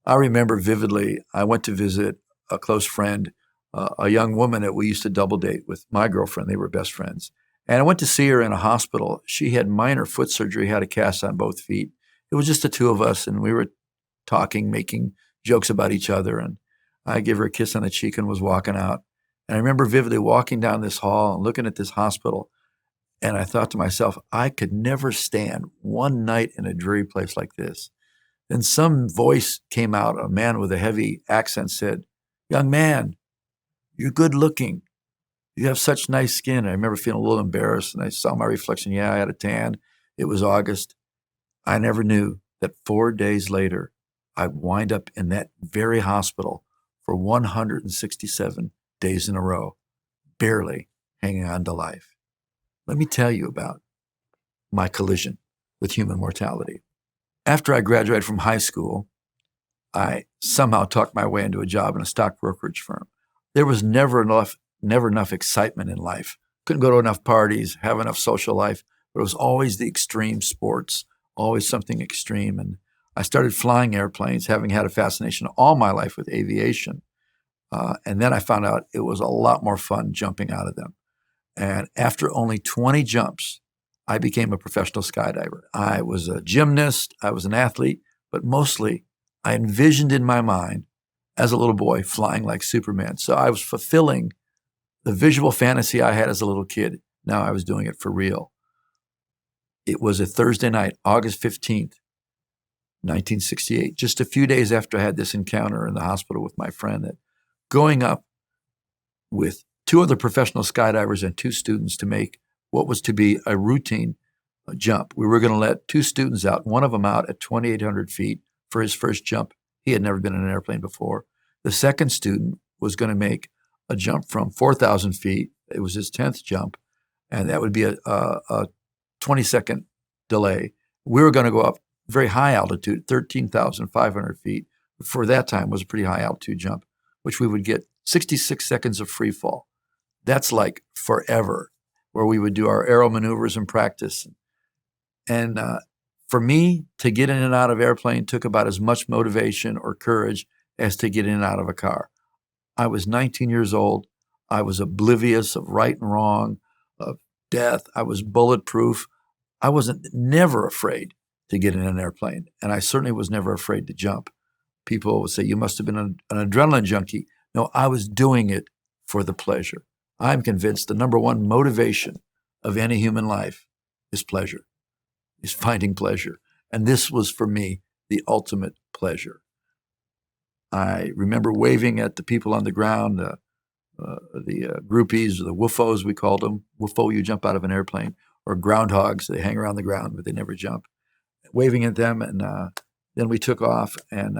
I remember vividly, I went to visit a close friend, a young woman that we used to double date with my girlfriend. They were best friends. And I went to see her in a hospital. She had minor foot surgery, had a cast on both feet. It was just the two of us, and we were talking, making jokes about each other. And I gave her a kiss on the cheek and was walking out. And I remember vividly walking down this hall and looking at this hospital. And I thought to myself, I could never stand one night in a dreary place like this. Then some voice came out, a man with a heavy accent said, "Young man, you're good looking. You have such nice skin." I remember feeling a little embarrassed, and I saw my reflection. Yeah, I had a tan. It was August. I never knew that 4 days later, I'd wind up in that very hospital for 167 days in a row, barely hanging on to life. Let me tell you about my collision with human mortality. After I graduated from high school, I somehow talked my way into a job in a stock brokerage firm. There was never enough excitement in life. Couldn't go to enough parties, have enough social life, but it was always the extreme sports, always something extreme. And I started flying airplanes, having had a fascination all my life with aviation. And then I found out it was a lot more fun jumping out of them. And after only 20 jumps, I became a professional skydiver. I was a gymnast, I was an athlete, but mostly I envisioned in my mind as a little boy flying like Superman. So I was fulfilling the visual fantasy I had as a little kid. Now I was doing it for real. It was a Thursday night, August 15th, 1968, just a few days after I had this encounter in the hospital with my friend, that going up with two other professional skydivers and two students to make what was to be a routine jump. We were going to let two students out, one of them out at 2,800 feet for his first jump. He had never been in an airplane before. The second student was going to make a jump from 4,000 feet. It was his 10th jump, and that would be a 20-second delay. We were going to go up very high altitude, 13,500 feet. For that time was a pretty high altitude jump, which we would get 66 seconds of free fall. That's like forever, where we would do our aero maneuvers and practice. And for me, to get in and out of airplane took about as much motivation or courage as to get in and out of a car. I was 19 years old. I was oblivious of right and wrong, of death. I was bulletproof. I wasn't never afraid to get in an airplane, and I certainly was never afraid to jump. People would say, "You must have been an adrenaline junkie." No, I was doing it for the pleasure. I'm convinced the number one motivation of any human life is pleasure, is finding pleasure. And this was, for me, the ultimate pleasure. I remember waving at the people on the ground, the groupies, or the woofos, we called them. Woofo, you jump out of an airplane, or groundhogs, they hang around the ground, but they never jump. Waving at them, and then we took off. And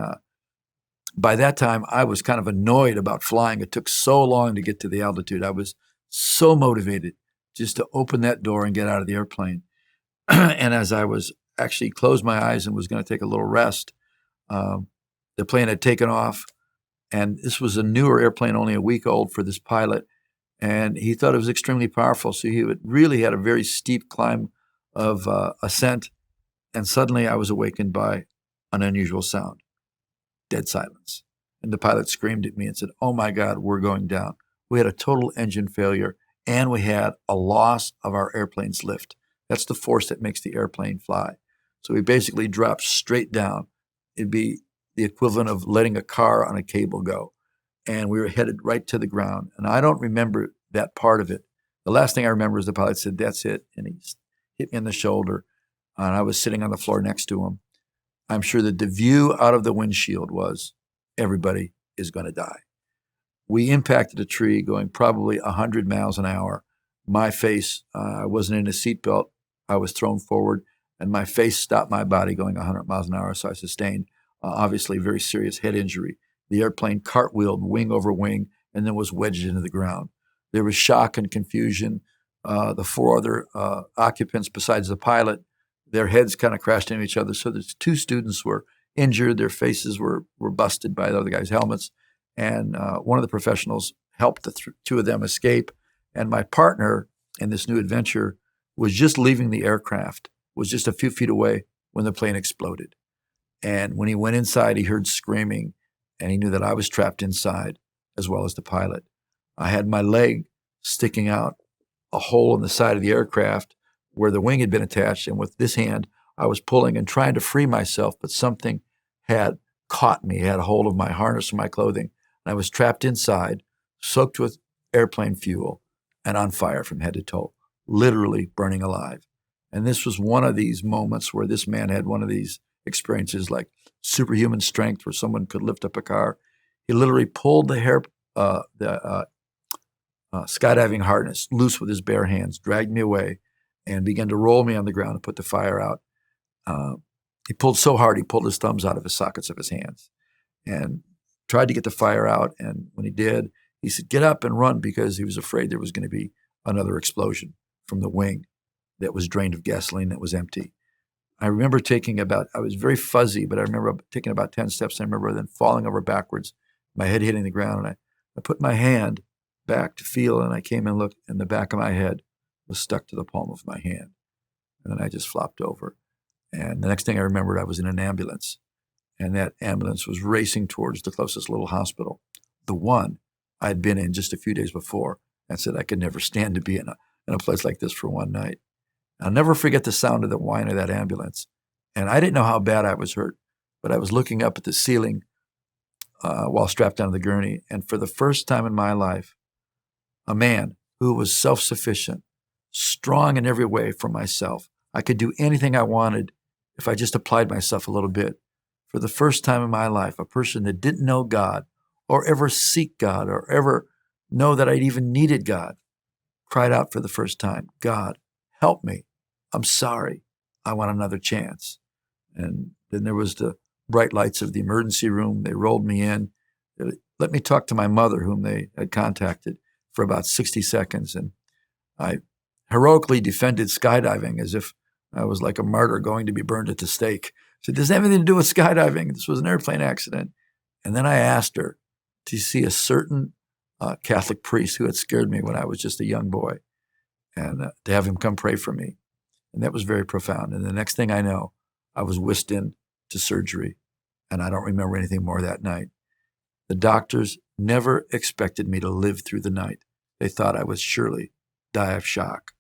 by that time, I was kind of annoyed about flying. It took so long to get to the altitude. I was so motivated just to open that door and get out of the airplane. And as I was actually closed my eyes and was going to take a little rest, the plane had taken off. And this was a newer airplane, only a week old for this pilot. And he thought it was extremely powerful. So he really had a very steep climb of ascent. And suddenly I was awakened by an unusual sound. Dead silence. And the pilot screamed at me and said, "Oh my God, we're going down." We had a total engine failure, and we had a loss of our airplane's lift. That's the force that makes the airplane fly. So we basically dropped straight down. It'd be the equivalent of letting a car on a cable go. And we were headed right to the ground. And I don't remember that part of it. The last thing I remember is the pilot said, "That's it." And he hit me in the shoulder. And I was sitting on the floor next to him. I'm sure that the view out of the windshield was, everybody is going to die. We impacted a tree going probably 100 miles an hour. My face, I wasn't in a seatbelt. I was thrown forward, and my face stopped my body going 100 miles an hour. So I sustained, obviously, very serious head injury. The airplane cartwheeled wing over wing and then was wedged into the ground. There was shock and confusion. The four other occupants besides the pilot, their heads kind of crashed into each other. So the two students were injured. Their faces were busted by the other guys' helmets. And one of the professionals helped the two of them escape. And my partner in this new adventure was just leaving the aircraft, was just a few feet away when the plane exploded. And when he went inside, he heard screaming, and he knew that I was trapped inside, as well as the pilot. I had my leg sticking out a hole in the side of the aircraft where the wing had been attached, and with this hand, I was pulling and trying to free myself, but something had caught me, had a hold of my harness and my clothing, and I was trapped inside, soaked with airplane fuel, and on fire from head to toe, literally burning alive. And this was one of these moments where this man had one of these experiences like superhuman strength where someone could lift up a car. He literally pulled the skydiving harness loose with his bare hands, dragged me away, and began to roll me on the ground and put the fire out. He pulled so hard, he pulled his thumbs out of the sockets of his hands and tried to get the fire out. And when he did, he said, "Get up and run," because he was afraid there was going to be another explosion from the wing that was drained of gasoline that was empty. I remember I was very fuzzy, but I remember taking about 10 steps. I remember then falling over backwards, my head hitting the ground. And I put my hand back to feel, and I came and looked, and the back of my head was stuck to the palm of my hand. And then I just flopped over. And the next thing I remembered, I was in an ambulance. And that ambulance was racing towards the closest little hospital, the one I had been in just a few days before, and said I could never stand to be in a place like this for one night. I'll never forget the sound of the whine of that ambulance. And I didn't know how bad I was hurt, but I was looking up at the ceiling while strapped down to the gurney. And for the first time in my life, a man who was self-sufficient, strong in every way for myself. I could do anything I wanted if I just applied myself a little bit. For the first time in my life, a person that didn't know God or ever seek God or ever know that I'd even needed God cried out for the first time, "God, help me. I'm sorry. I want another chance." And then there was the bright lights of the emergency room. They rolled me in. They let me talk to my mother, whom they had contacted, for about 60 seconds. And I heroically defended skydiving as if I was like a martyr going to be burned at the stake. She said, "This has anything to do with skydiving. This was an airplane accident." And then I asked her to see a certain Catholic priest who had scared me when I was just a young boy, and to have him come pray for me. And that was very profound. And the next thing I know, I was whisked in to surgery, and I don't remember anything more that night. The doctors never expected me to live through the night. They thought I would surely die of shock.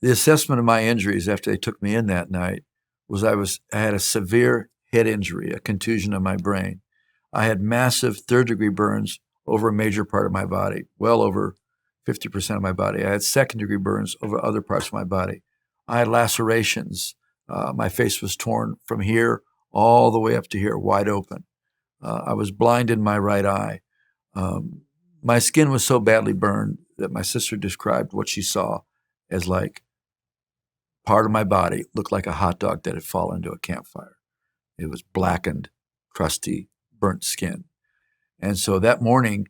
The assessment of my injuries after they took me in that night was I had a severe head injury, a contusion of my brain. I had massive third-degree burns over a major part of my body, well over 50% of my body. I had second-degree burns over other parts of my body. I had lacerations. My face was torn from here all the way up to here, wide open. I was blind in my right eye. My skin was so badly burned that my sister described what she saw as like part of my body looked like a hot dog that had fallen into a campfire. It was blackened, crusty, burnt skin. And so that morning,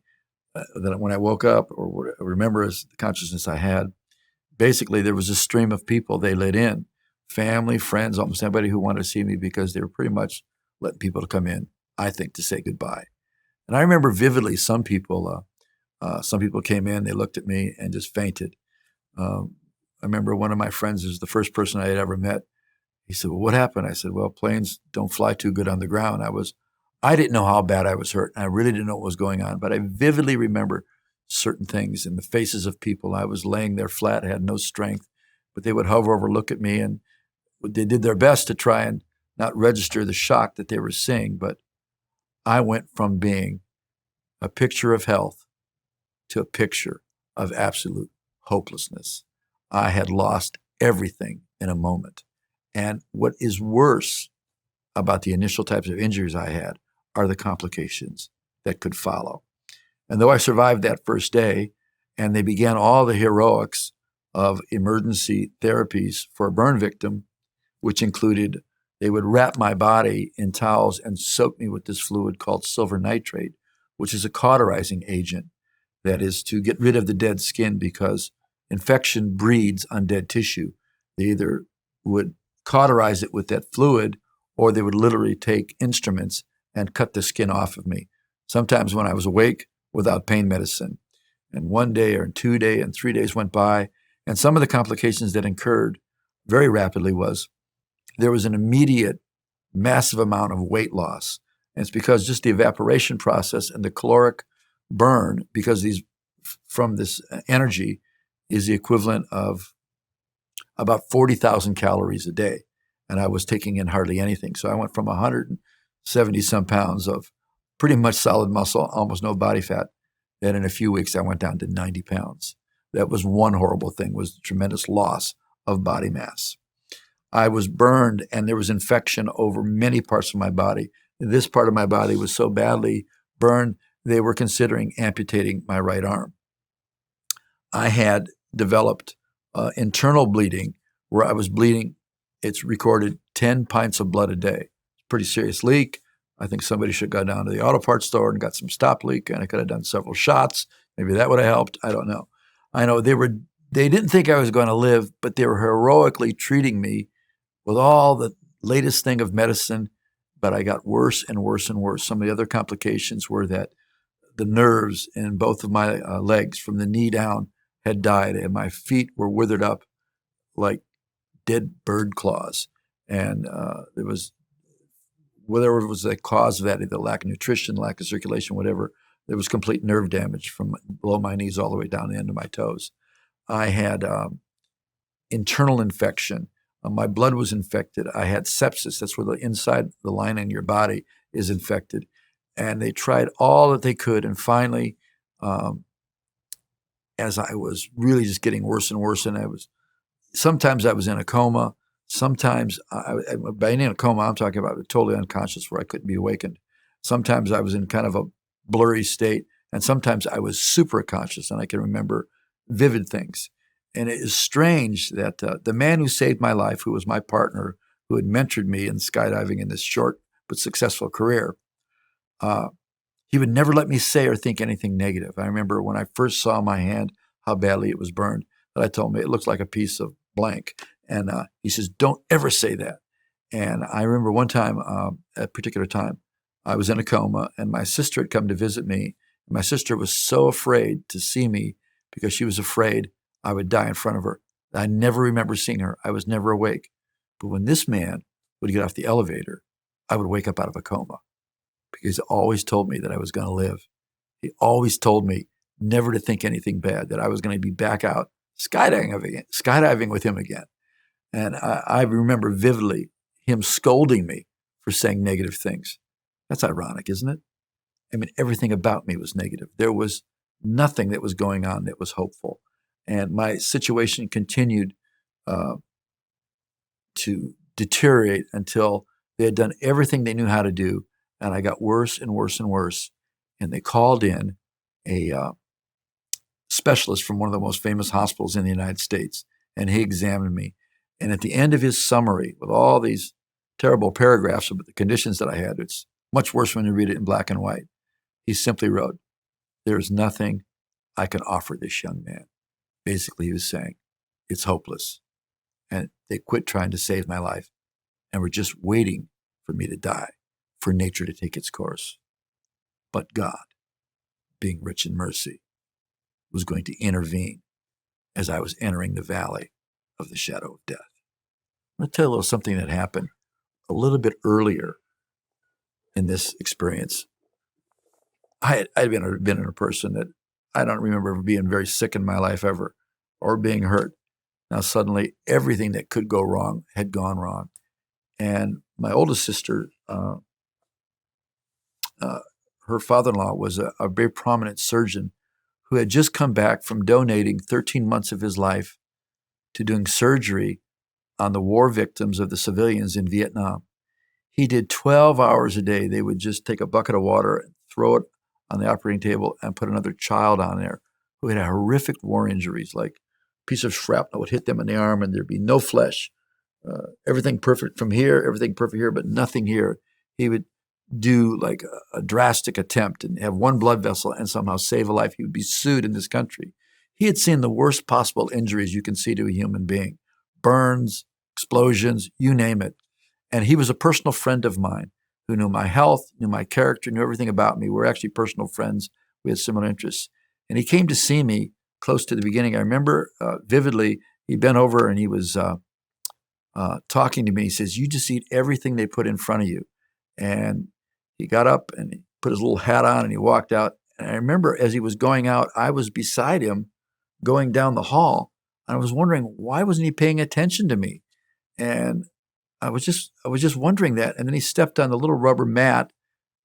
when I woke up, or what I remember as the consciousness I had, basically there was a stream of people they let in, family, friends, almost anybody who wanted to see me, because they were pretty much letting people to come in, I think, to say goodbye. And I remember vividly some people came in, they looked at me and just fainted. I remember one of my friends was the first person I had ever met. He said, "Well, what happened?" I said, "Well, planes don't fly too good on the ground." I didn't know how bad I was hurt, and I really didn't know what was going on, but I vividly remember certain things in the faces of people. I was laying there flat, had no strength, but they would hover over, look at me, and they did their best to try and not register the shock that they were seeing. But I went from being a picture of health to a picture of absolute hopelessness. I had lost everything in a moment. And what is worse about the initial types of injuries I had are the complications that could follow. And though I survived that first day, and they began all the heroics of emergency therapies for a burn victim, which included they would wrap my body in towels and soak me with this fluid called silver nitrate, which is a cauterizing agent that is to get rid of the dead skin, because infection breeds on dead tissue. They either would cauterize it with that fluid, or they would literally take instruments and cut the skin off of me, sometimes when I was awake without pain medicine. And 1 day or 2 days and 3 days went by, and some of the complications that occurred very rapidly was there was an immediate massive amount of weight loss. And it's because just the evaporation process and the caloric burn, because these from this energy is the equivalent of about 40,000 calories a day. And I was taking in hardly anything. So I went from 170 some pounds of pretty much solid muscle, almost no body fat. Then in a few weeks, I went down to 90 pounds. That was one horrible thing, was the tremendous loss of body mass. I was burned and there was infection over many parts of my body. This part of my body was so badly burned, they were considering amputating my right arm. I had developed internal bleeding where I was bleeding. It's recorded 10 pints of blood a day. Pretty serious leak. I think somebody should go down to the auto parts store and got some stop leak, and I could have done several shots. Maybe that would have helped. I don't know. I know they didn't think I was going to live, but they were heroically treating me with all the latest thing of medicine, but I got worse and worse and worse. Some of the other complications were that the nerves in both of my legs from the knee down had died, and my feet were withered up like dead bird claws. And there was, whatever was the cause of that, either lack of nutrition, lack of circulation, whatever, there was complete nerve damage from below my knees all the way down the end of my toes. I had internal infection. My blood was infected. I had sepsis. That's where the inside, the lining in your body is infected. And they tried all that they could. And finally, as I was really just getting worse and worse, and sometimes I was in a coma. Sometimes, by in a coma, I'm talking about totally unconscious where I couldn't be awakened. Sometimes I was in kind of a blurry state. And sometimes I was super conscious and I can remember vivid things. And it is strange that the man who saved my life, who was my partner, who had mentored me in skydiving in this short but successful career, he would never let me say or think anything negative. I remember when I first saw my hand, how badly it was burned, that I told him it looked like a piece of blank. And he says, don't ever say that. And I remember one time, at a particular time, I was in a coma and my sister had come to visit me. My sister was so afraid to see me because she was afraid I would die in front of her. I never remember seeing her. I was never awake. But when this man would get off the elevator, I would wake up out of a coma because he always told me that I was going to live. He always told me never to think anything bad, that I was going to be back out skydiving with him again. And I remember vividly him scolding me for saying negative things. That's ironic, isn't it? I mean, everything about me was negative. There was nothing that was going on that was hopeful. And my situation continued to deteriorate until they had done everything they knew how to do. And I got worse and worse and worse. And they called in a specialist from one of the most famous hospitals in the United States. And he examined me. And at the end of his summary, with all these terrible paragraphs about the conditions that I had, it's much worse when you read it in black and white. He simply wrote, there is nothing I can offer this young man. Basically, he was saying, it's hopeless. And they quit trying to save my life and were just waiting for me to die, for nature to take its course. But God, being rich in mercy, was going to intervene as I was entering the valley of the shadow of death. I'm going to tell you a little something that happened a little bit earlier in this experience. I'd been a person that I don't remember ever being very sick in my life ever, or being hurt. Now suddenly everything that could go wrong had gone wrong. And my oldest sister, her father-in-law was a very prominent surgeon who had just come back from donating 13 months of his life to doing surgery on the war victims of the civilians in Vietnam. He did 12 hours a day. They would just take a bucket of water and throw it on the operating table and put another child on there who had horrific war injuries, like a piece of shrapnel would hit them in the arm and there'd be no flesh. Everything perfect from here, everything perfect here, but nothing here. He would do like a drastic attempt and have one blood vessel and somehow save a life. He would be sued in this country. He had seen the worst possible injuries you can see to a human being. Burns, explosions, you name it. And he was a personal friend of mine who knew my health, knew my character, knew everything about me. We're actually personal friends. We had similar interests. And he came to see me close to the beginning. I remember vividly, he bent over and he was talking to me. He says, "You just eat everything they put in front of you." And he got up and he put his little hat on and he walked out. And I remember as he was going out, I was beside him going down the hall. And I was wondering, why wasn't he paying attention to me? And I was just wondering that. And then he stepped on the little rubber mat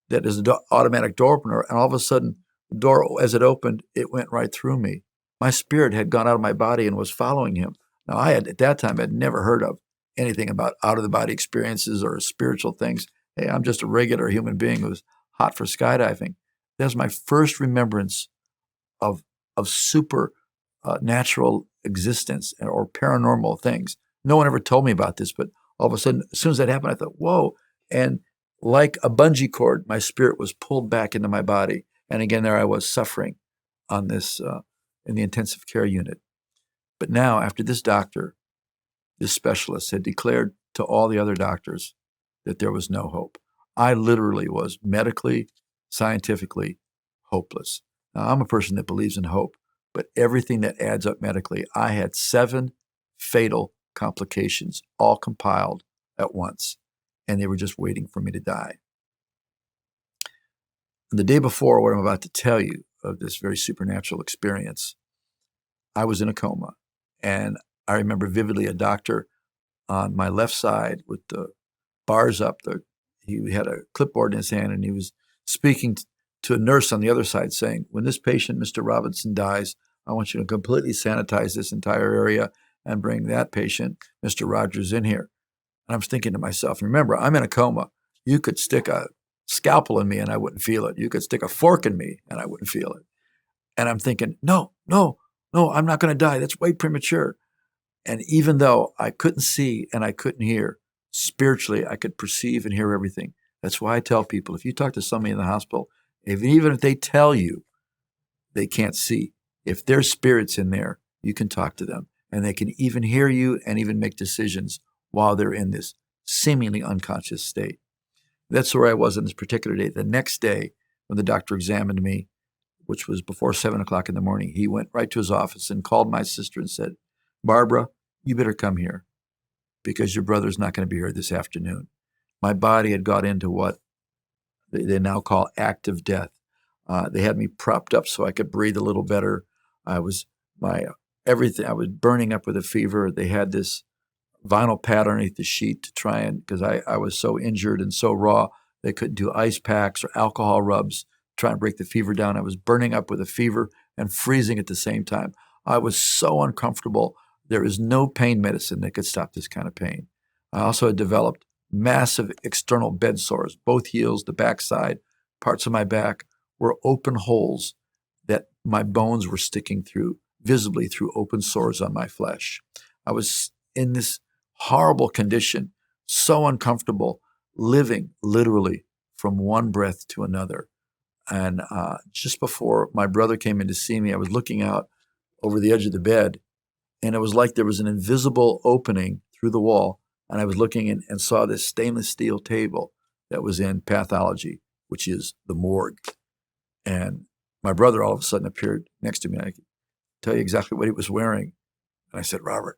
that is an automatic door opener. And all of a sudden, the door, as it opened, it went right through me. My spirit had gone out of my body and was following him. Now, at that time, I'd never heard of anything about out-of-the-body experiences or spiritual things. Hey, I'm just a regular human being who was hot for skydiving. That was my first remembrance of super natural existence or paranormal things. No one ever told me about this, but all of a sudden, as soon as that happened, I thought, whoa. And like a bungee cord, my spirit was pulled back into my body. And again, there I was suffering on this in the intensive care unit. But now, after this doctor, this specialist had declared to all the other doctors that there was no hope, I literally was medically, scientifically hopeless. Now, I'm a person that believes in hope, but everything that adds up medically, I had 7 fatal complications, all compiled at once, and they were just waiting for me to die. The day before what I'm about to tell you of this very supernatural experience, I was in a coma, and I remember vividly a doctor on my left side with the bars up. He had a clipboard in his hand, and he was speaking to a nurse on the other side saying, "When this patient, Mr. Robinson, dies, I want you to completely sanitize this entire area and bring that patient, Mr. Rogers, in here." And I was thinking to myself, remember, I'm in a coma. You could stick a scalpel in me and I wouldn't feel it. You could stick a fork in me and I wouldn't feel it. And I'm thinking, no, I'm not going to die. That's way premature. And even though I couldn't see and I couldn't hear, spiritually, I could perceive and hear everything. That's why I tell people, if you talk to somebody in the hospital, even if they tell you they can't see, if there's spirits in there, you can talk to them. And they can even hear you and even make decisions while they're in this seemingly unconscious state. That's where I was on this particular day. The next day, when the doctor examined me, which was before 7 o'clock in the morning, he went right to his office and called my sister and said, "Barbara, you better come here because your brother's not going to be here this afternoon." My body had got into what they now call active death. They had me propped up so I could breathe a little better. I was burning up with a fever. They had this vinyl pad underneath the sheet to try and, because I was so injured and so raw, they couldn't do ice packs or alcohol rubs, trying to break the fever down. I was burning up with a fever and freezing at the same time. I was so uncomfortable. There is no pain medicine that could stop this kind of pain. I also had developed massive external bed sores. Both heels, the backside, parts of my back were open holes that my bones were sticking through, visibly through open sores on my flesh. I was in this horrible condition, so uncomfortable, living literally from one breath to another. And just before my brother came in to see me, I was looking out over the edge of the bed, and it was like there was an invisible opening through the wall. And I was looking in and saw this stainless steel table that was in pathology, which is the morgue. And my brother all of a sudden appeared next to me. I could tell you exactly what he was wearing. And I said, "Robert,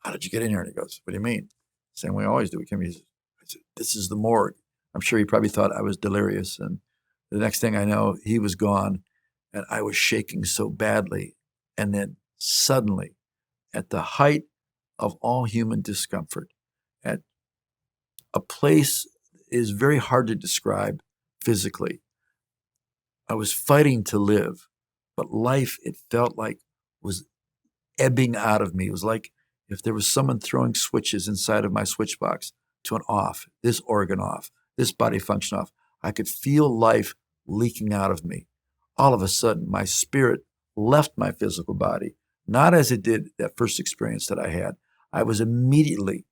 how did you get in here?" And he goes, "What do you mean?" Same way I always do. I said, "This is the morgue." I'm sure he probably thought I was delirious. And the next thing I know, he was gone, and I was shaking so badly. And then suddenly, at the height of all human discomfort, at a place is very hard to describe physically, I was fighting to live, but life, it felt like, was ebbing out of me. It was like if there was someone throwing switches inside of my switch box to an off, this organ off, this body function off. I could feel life leaking out of me. All of a sudden, my spirit left my physical body, not as it did that first experience that I had. I was immediately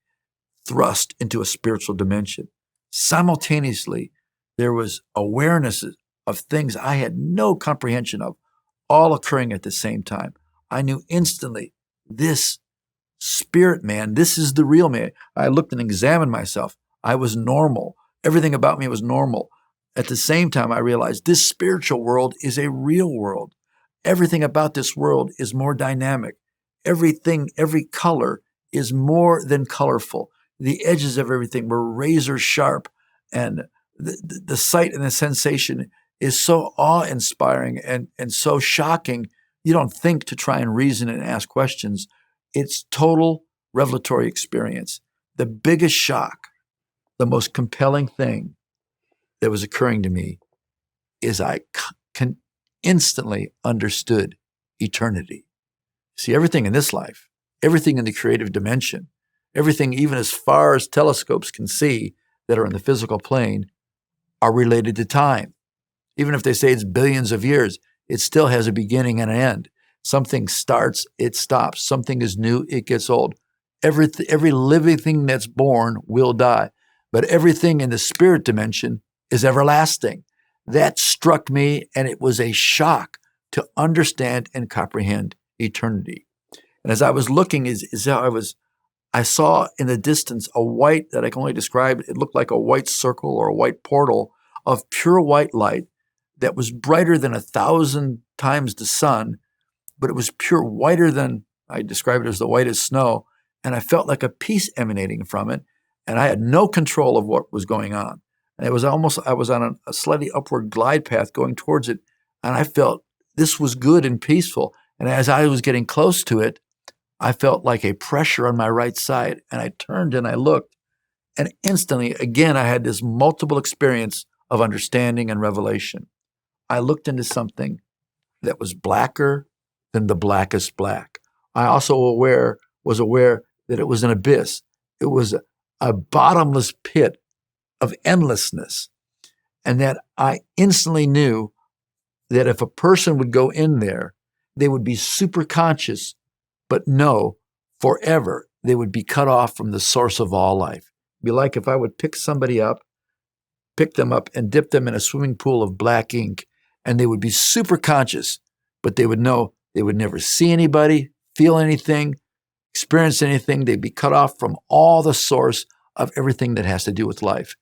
thrust into a spiritual dimension. Simultaneously, there was awareness of things I had no comprehension of, all occurring at the same time. I knew instantly, this spirit man, this is the real me. I looked and examined myself. I was normal. Everything about me was normal. At the same time, I realized this spiritual world is a real world. Everything about this world is more dynamic. Everything, every color is more than colorful. The edges of everything were razor sharp, and the sight and the sensation is so awe-inspiring and so shocking. You don't think to try and reason and ask questions. It's total revelatory experience. The biggest shock, the most compelling thing that was occurring to me is I instantly understood eternity. See, everything in this life, everything in the creative dimension, everything even as far as telescopes can see that are in the physical plane are related to time. Even if they say it's billions of years, it still has a beginning and an end. Something starts, it stops. Something is new, it gets old. Every living thing that's born will die, but everything in the spirit dimension is everlasting. That struck me, and it was a shock to understand and comprehend eternity. And as I was looking, I saw in the distance a white, that I can only describe, it looked like a white circle or a white portal of pure white light that was brighter than 1,000 times the sun, but it was pure whiter than, I describe it as the whitest snow, and I felt like a peace emanating from it, and I had no control of what was going on. And it was almost, I was on a slightly upward glide path going towards it, and I felt this was good and peaceful. And as I was getting close to it, I felt like a pressure on my right side, and I turned and I looked, and instantly, again, I had this multiple experience of understanding and revelation. I looked into something that was blacker than the blackest black. I also was aware that it was an abyss. It was a bottomless pit of endlessness, and that I instantly knew that if a person would go in there, they would be super conscious, but know forever they would be cut off from the source of all life. It'd be like if I would pick them up and dip them in a swimming pool of black ink, and they would be super conscious, but they would know they would never see anybody, feel anything, experience anything. They'd be cut off from all the source of everything that has to do with life.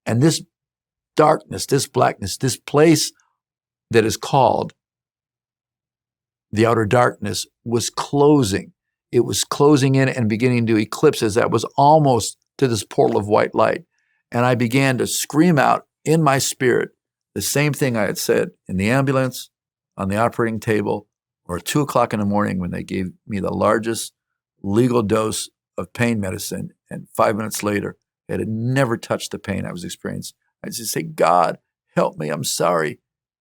And this darkness, this blackness, this place that is called the outer darkness was closing. It was closing in and beginning to eclipse as that was almost to this portal of white light. And I began to scream out in my spirit the same thing I had said in the ambulance, on the operating table, or at 2 o'clock in the morning when they gave me the largest legal dose of pain medicine. And 5 minutes later, it had never touched the pain I was experiencing. I just say, God, help me. I'm sorry.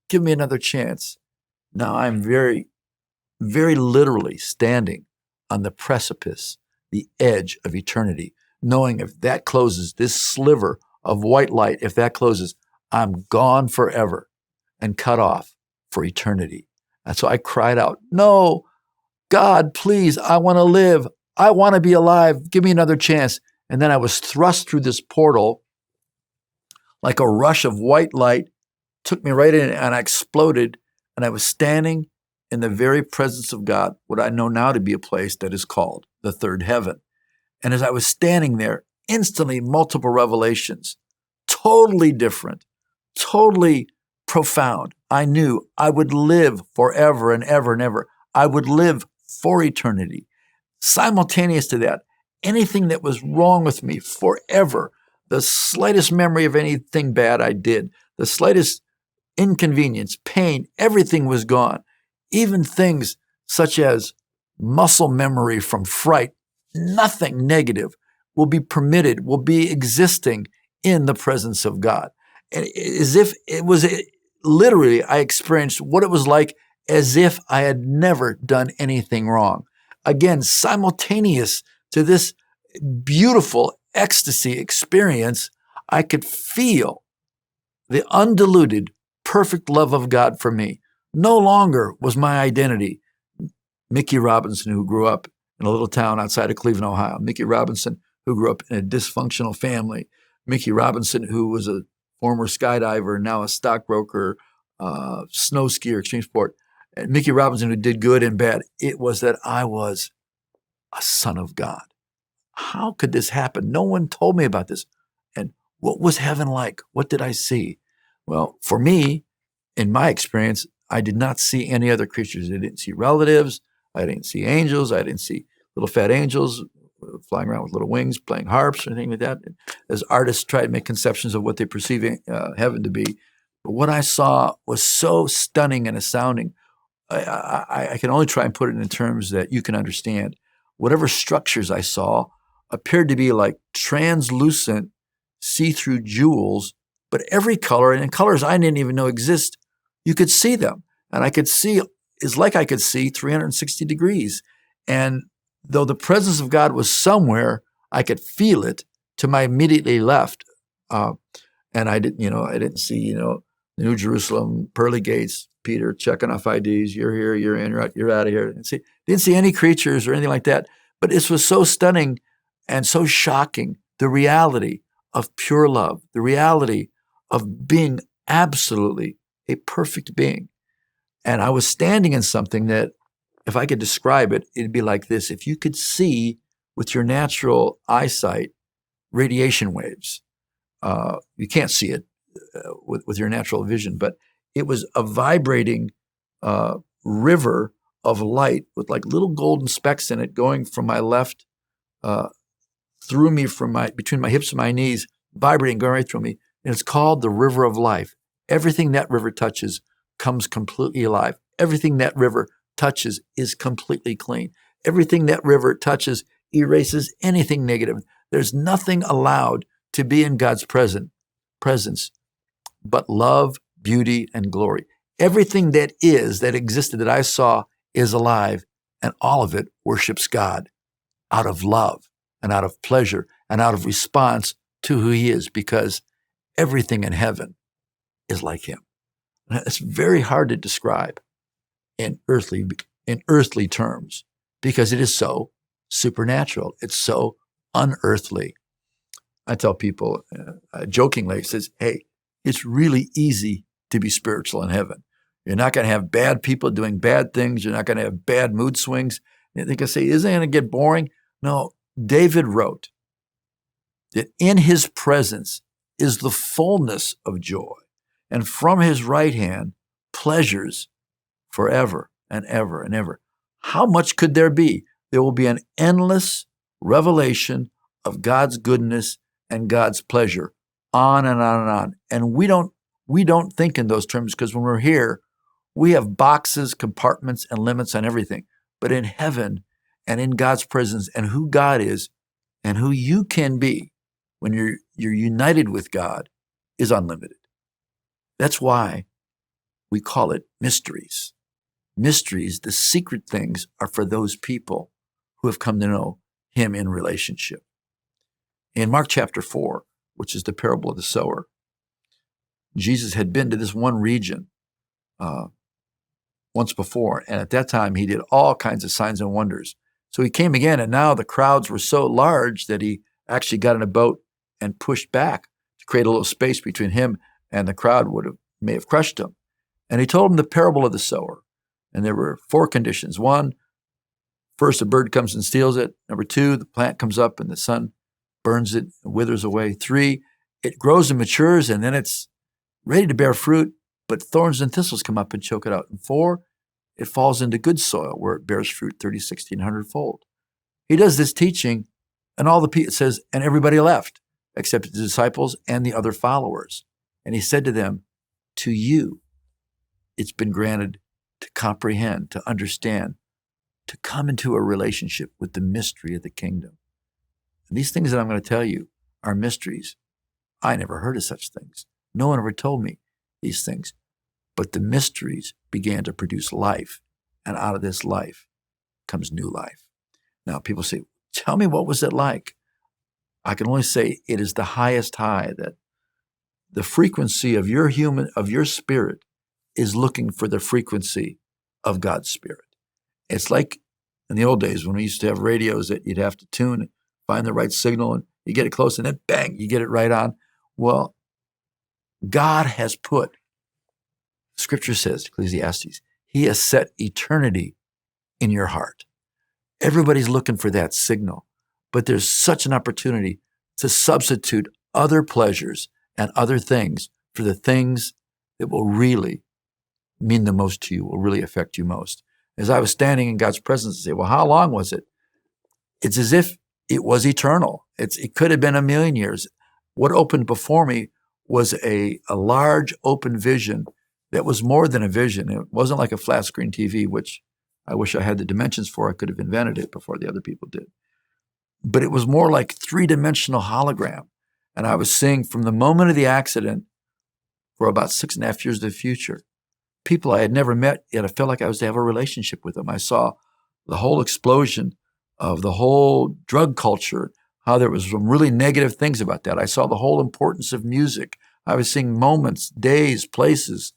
Give me another chance. Now I'm very, very literally standing on the precipice, the edge of eternity, knowing if that closes, this sliver of white light, if that closes, I'm gone forever and cut off for eternity. And so I cried out, no, God, please, I want to live. I want to be alive. Give me another chance. And then I was thrust through this portal like a rush of white light, took me right in, and I exploded. And I was standing in the very presence of God, what I know now to be a place that is called the third heaven. And as I was standing there, instantly multiple revelations, totally different, totally profound. I knew I would live forever and ever and ever. I would live for eternity. Simultaneous to that, anything that was wrong with me forever, the slightest memory of anything bad I did, the slightest inconvenience, pain, everything was gone. Even things such as muscle memory from fright, nothing negative will be permitted, will be existing in the presence of God. And as if it was literally, I experienced what it was like as if I had never done anything wrong. Again, simultaneous to this beautiful ecstasy experience, I could feel the undiluted, perfect love of God for me. No longer was my identity Mickey Robinson, who grew up in a little town outside of Cleveland, Ohio. Mickey Robinson, who grew up in a dysfunctional family. Mickey Robinson, who was a former skydiver, now a stockbroker, snow skier, extreme sport. And Mickey Robinson, who did good and bad. It was that I was a son of God. How could this happen? No one told me about this. And what was heaven like? What did I see? Well, for me, in my experience, I did not see any other creatures. I didn't see relatives. I didn't see angels. I didn't see little fat angels flying around with little wings, playing harps or anything like that. As artists try to make conceptions of what they perceive heaven to be. But what I saw was so stunning and astounding. I can only try and put it in terms that you can understand. Whatever structures I saw appeared to be like translucent, see-through jewels, but every color, and in colors I didn't even know exist, you could see them. And I could see, it's like I could see 360 degrees. And though the presence of God was somewhere, I could feel it to my immediately left. And I didn't see, New Jerusalem, pearly gates, Peter checking off IDs. You're here, you're in, you're out of here. Didn't see any creatures or anything like that. But this was so stunning and so shocking. The reality of pure love, the reality of being absolutely a perfect being. And I was standing in something that, if I could describe it, it'd be like this. If you could see with your natural eyesight radiation waves, you can't see it with your natural vision, but it was a vibrating river of light with like little golden specks in it going from my left through me between my hips and my knees, vibrating, going right through me. And it's called the river of life. Everything that river touches comes completely alive. Everything that river touches is completely clean. Everything that river touches erases anything negative. There's nothing allowed to be in God's presence but love, beauty, and glory. Everything that existed, that I saw, is alive, and all of it worships God out of love and out of pleasure and out of response to who he is, because everything in heaven is like him. And it's very hard to describe in earthly terms, because it is so supernatural. It's so unearthly. I tell people jokingly, says, hey, it's really easy to be spiritual in heaven. You're not going to have bad people doing bad things. You're not going to have bad mood swings. And they can say, isn't it going to get boring? No, David wrote that in his presence is the fullness of joy, and from his right hand pleasures forever and ever and ever. How much could there be? There will be an endless revelation of God's goodness and God's pleasure, on and on and on. And we don't think in those terms, because when we're here, we have boxes, compartments, and limits on everything. But in heaven and in God's presence and who God is and who you can be when you're united with God is unlimited. That's why we call it mysteries. Mysteries, the secret things, are for those people who have come to know him in relationship. In Mark chapter 4, which is the parable of the sower, Jesus had been to this one region once before, and at that time he did all kinds of signs and wonders. So he came again, and now the crowds were so large that he actually got in a boat and pushed back to create a little space between him and the crowd may have crushed him. And he told them the parable of the sower. And there were 4 conditions. 1, first a bird comes and steals it. Number 2, the plant comes up and the sun burns it and withers away. 3, it grows and matures, and then it's ready to bear fruit, but thorns and thistles come up and choke it out. And 4, it falls into good soil where it bears fruit 30, 60, and 100-fold. He does this teaching, and all the people, it says, and everybody left, except the disciples and the other followers. And he said to them, to you, it's been granted to comprehend, to understand, to come into a relationship with the mystery of the kingdom. And these things that I'm going to tell you are mysteries. I never heard of such things. No one ever told me these things. But the mysteries began to produce life, and out of this life comes new life. Now, people say, tell me, what was it like? I can only say it is the highest high, that the frequency of your spirit is looking for the frequency of God's spirit. It's like in the old days when we used to have radios that you'd have to tune, find the right signal, and you get it close, and then bang, you get it right on. Well, God has put, Scripture says, Ecclesiastes, he has set eternity in your heart. Everybody's looking for that signal, but there's such an opportunity to substitute other pleasures and other things for the things that will really mean the most to you, will really affect you most. As I was standing in God's presence, I say, well, how long was it? It's as if it was eternal. It could have been a million years. What opened before me was a large open vision that was more than a vision. It wasn't like a flat screen TV, which I wish I had the dimensions for. I could have invented it before the other people did. But it was more like three-dimensional hologram. And I was seeing from the moment of the accident for about 6.5 years of the future, people I had never met, yet I felt like I was to have a relationship with them. I saw the whole explosion of the whole drug culture, how there was some really negative things about that. I saw the whole importance of music. I was seeing moments, days, places,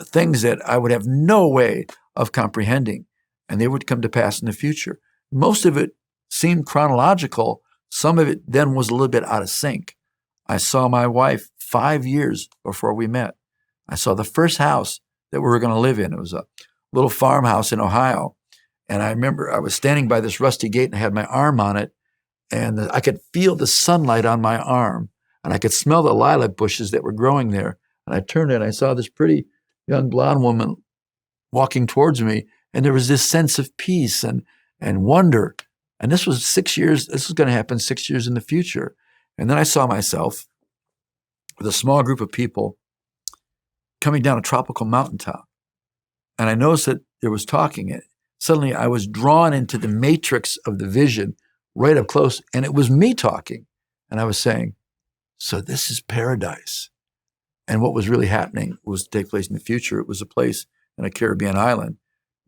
things that I would have no way of comprehending, and they would come to pass in the future. Most of it seemed chronological. Some of it then was a little bit out of sync. I saw my wife 5 years before we met. I saw the first house that we were going to live in. It was a little farmhouse in Ohio. And I remember I was standing by this rusty gate and I had my arm on it, and I could feel the sunlight on my arm, and I could smell the lilac bushes that were growing there. And I turned and I saw this pretty young blonde woman walking towards me, and there was this sense of peace and wonder. And this was 6 years, this was going to happen 6 years in the future. And then I saw myself with a small group of people coming down a tropical mountaintop. And I noticed that there was talking. Suddenly I was drawn into the matrix of the vision right up close, and it was me talking. And I was saying, so this is paradise. And what was really happening was to take place in the future. It was a place in a Caribbean island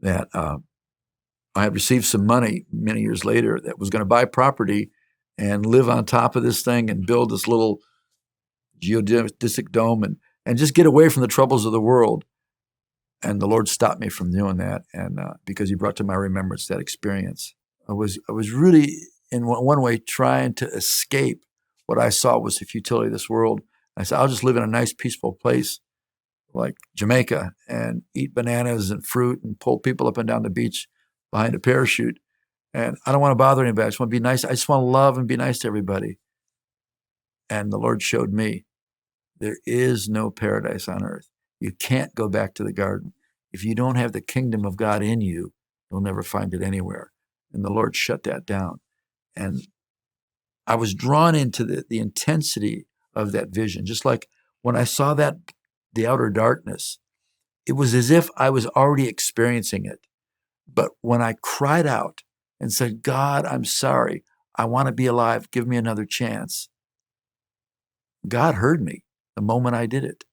that I had received some money many years later that was going to buy property and live on top of this thing and build this little geodesic dome and just get away from the troubles of the world. And the Lord stopped me from doing that, and because He brought to my remembrance that experience. I was really, in one way, trying to escape what I saw was the futility of this world. I said, I'll just live in a nice, peaceful place like Jamaica and eat bananas and fruit and pull people up and down the beach behind a parachute. And I don't want to bother anybody. I just want to be nice. I just want to love and be nice to everybody. And the Lord showed me there is no paradise on earth. You can't go back to the garden. If you don't have the kingdom of God in you, you'll never find it anywhere. And the Lord shut that down. And I was drawn into the intensity of that vision. Just like when I saw that, the outer darkness, it was as if I was already experiencing it. But when I cried out and said, God, I'm sorry. I want to be alive. Give me another chance. God heard me the moment I did it.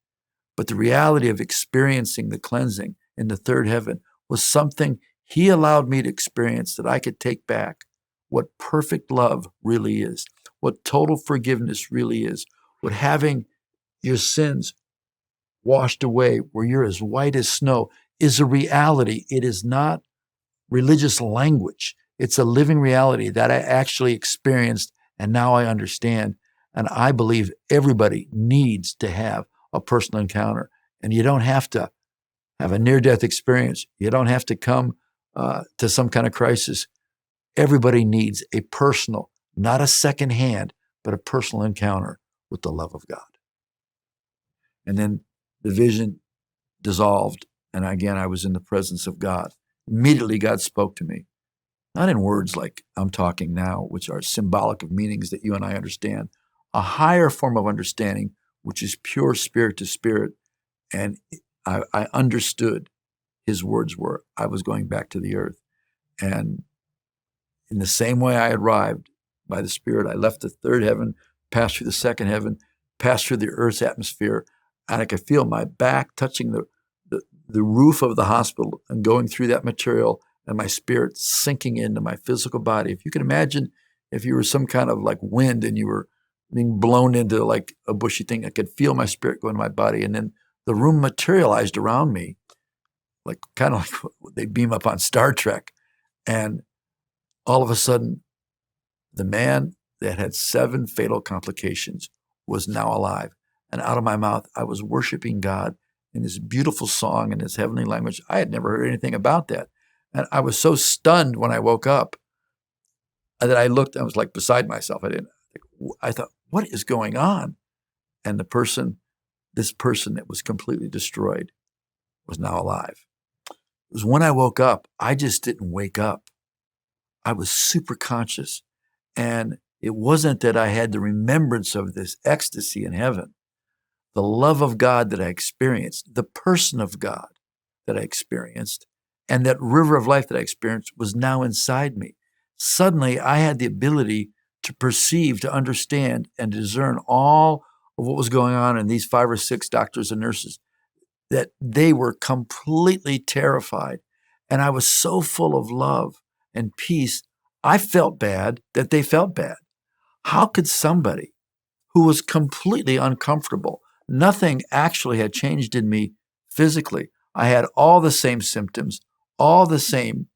But the reality of experiencing the cleansing in the third heaven was something He allowed me to experience that I could take back what perfect love really is, what total forgiveness really is, what having your sins washed away where you're as white as snow is a reality. It is not religious language. It's a living reality that I actually experienced, and now I understand. And I believe everybody needs to have a personal encounter. And you don't have to have a near-death experience. You don't have to come to some kind of crisis. Everybody needs a personal, not a second-hand, but a personal encounter with the love of God. And then the vision dissolved, and again, I was in the presence of God. Immediately, God spoke to me, not in words like I'm talking now, which are symbolic of meanings that you and I understand, a higher form of understanding, which is pure spirit to spirit. And I understood His words were, I was going back to the earth. And in the same way I arrived by the Spirit, I left the third heaven, passed through the second heaven, passed through the earth's atmosphere, and I could feel my back touching the roof of the hospital and going through that material, and my spirit sinking into my physical body. If you can imagine if you were some kind of like wind and you were being blown into like a bushy thing, I could feel my spirit go into my body. And then the room materialized around me, like kind of like they beam up on Star Trek. And all of a sudden, the man that had 7 fatal complications was now alive. And out of my mouth, I was worshiping God in this beautiful song in His heavenly language. I had never heard anything about that. And I was so stunned when I woke up that I looked, I was like beside myself. I thought, what is going on? And this person that was completely destroyed was now alive. It was when I woke up, I just didn't wake up. I was super conscious. And it wasn't that I had the remembrance of this ecstasy in heaven, the love of God that I experienced, the person of God that I experienced, and that river of life that I experienced was now inside me. Suddenly, I had the ability to perceive, to understand, and discern all of what was going on in these 5 or 6 doctors and nurses, that they were completely terrified. And I was so full of love and peace, I felt bad that they felt bad. How could somebody who was completely uncomfortable, nothing actually had changed in me physically, I had all the same symptoms, all the same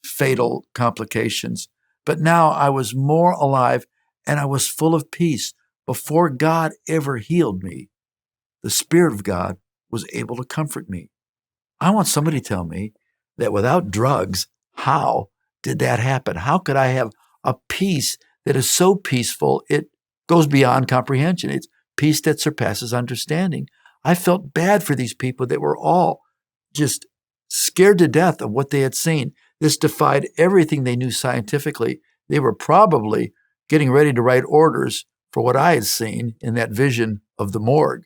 fatal complications, but now I was more alive and I was full of peace. Before God ever healed me, the Spirit of God was able to comfort me. I want somebody to tell me that without drugs, how did that happen? How could I have a peace that is so peaceful it goes beyond comprehension? It's peace that surpasses understanding. I felt bad for these people that were all just scared to death of what they had seen. This defied everything they knew scientifically. They were probably getting ready to write orders for what I had seen in that vision of the morgue.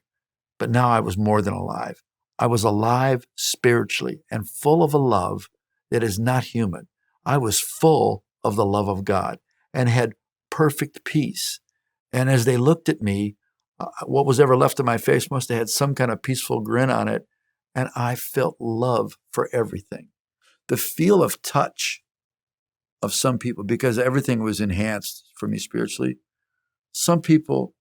But now I was more than alive. I was alive spiritually and full of a love that is not human. I was full of the love of God and had perfect peace. And as they looked at me, what was ever left of my face must have had some kind of peaceful grin on it. And I felt love for everything. The feel of touch of some people, because everything was enhanced for me spiritually. Some people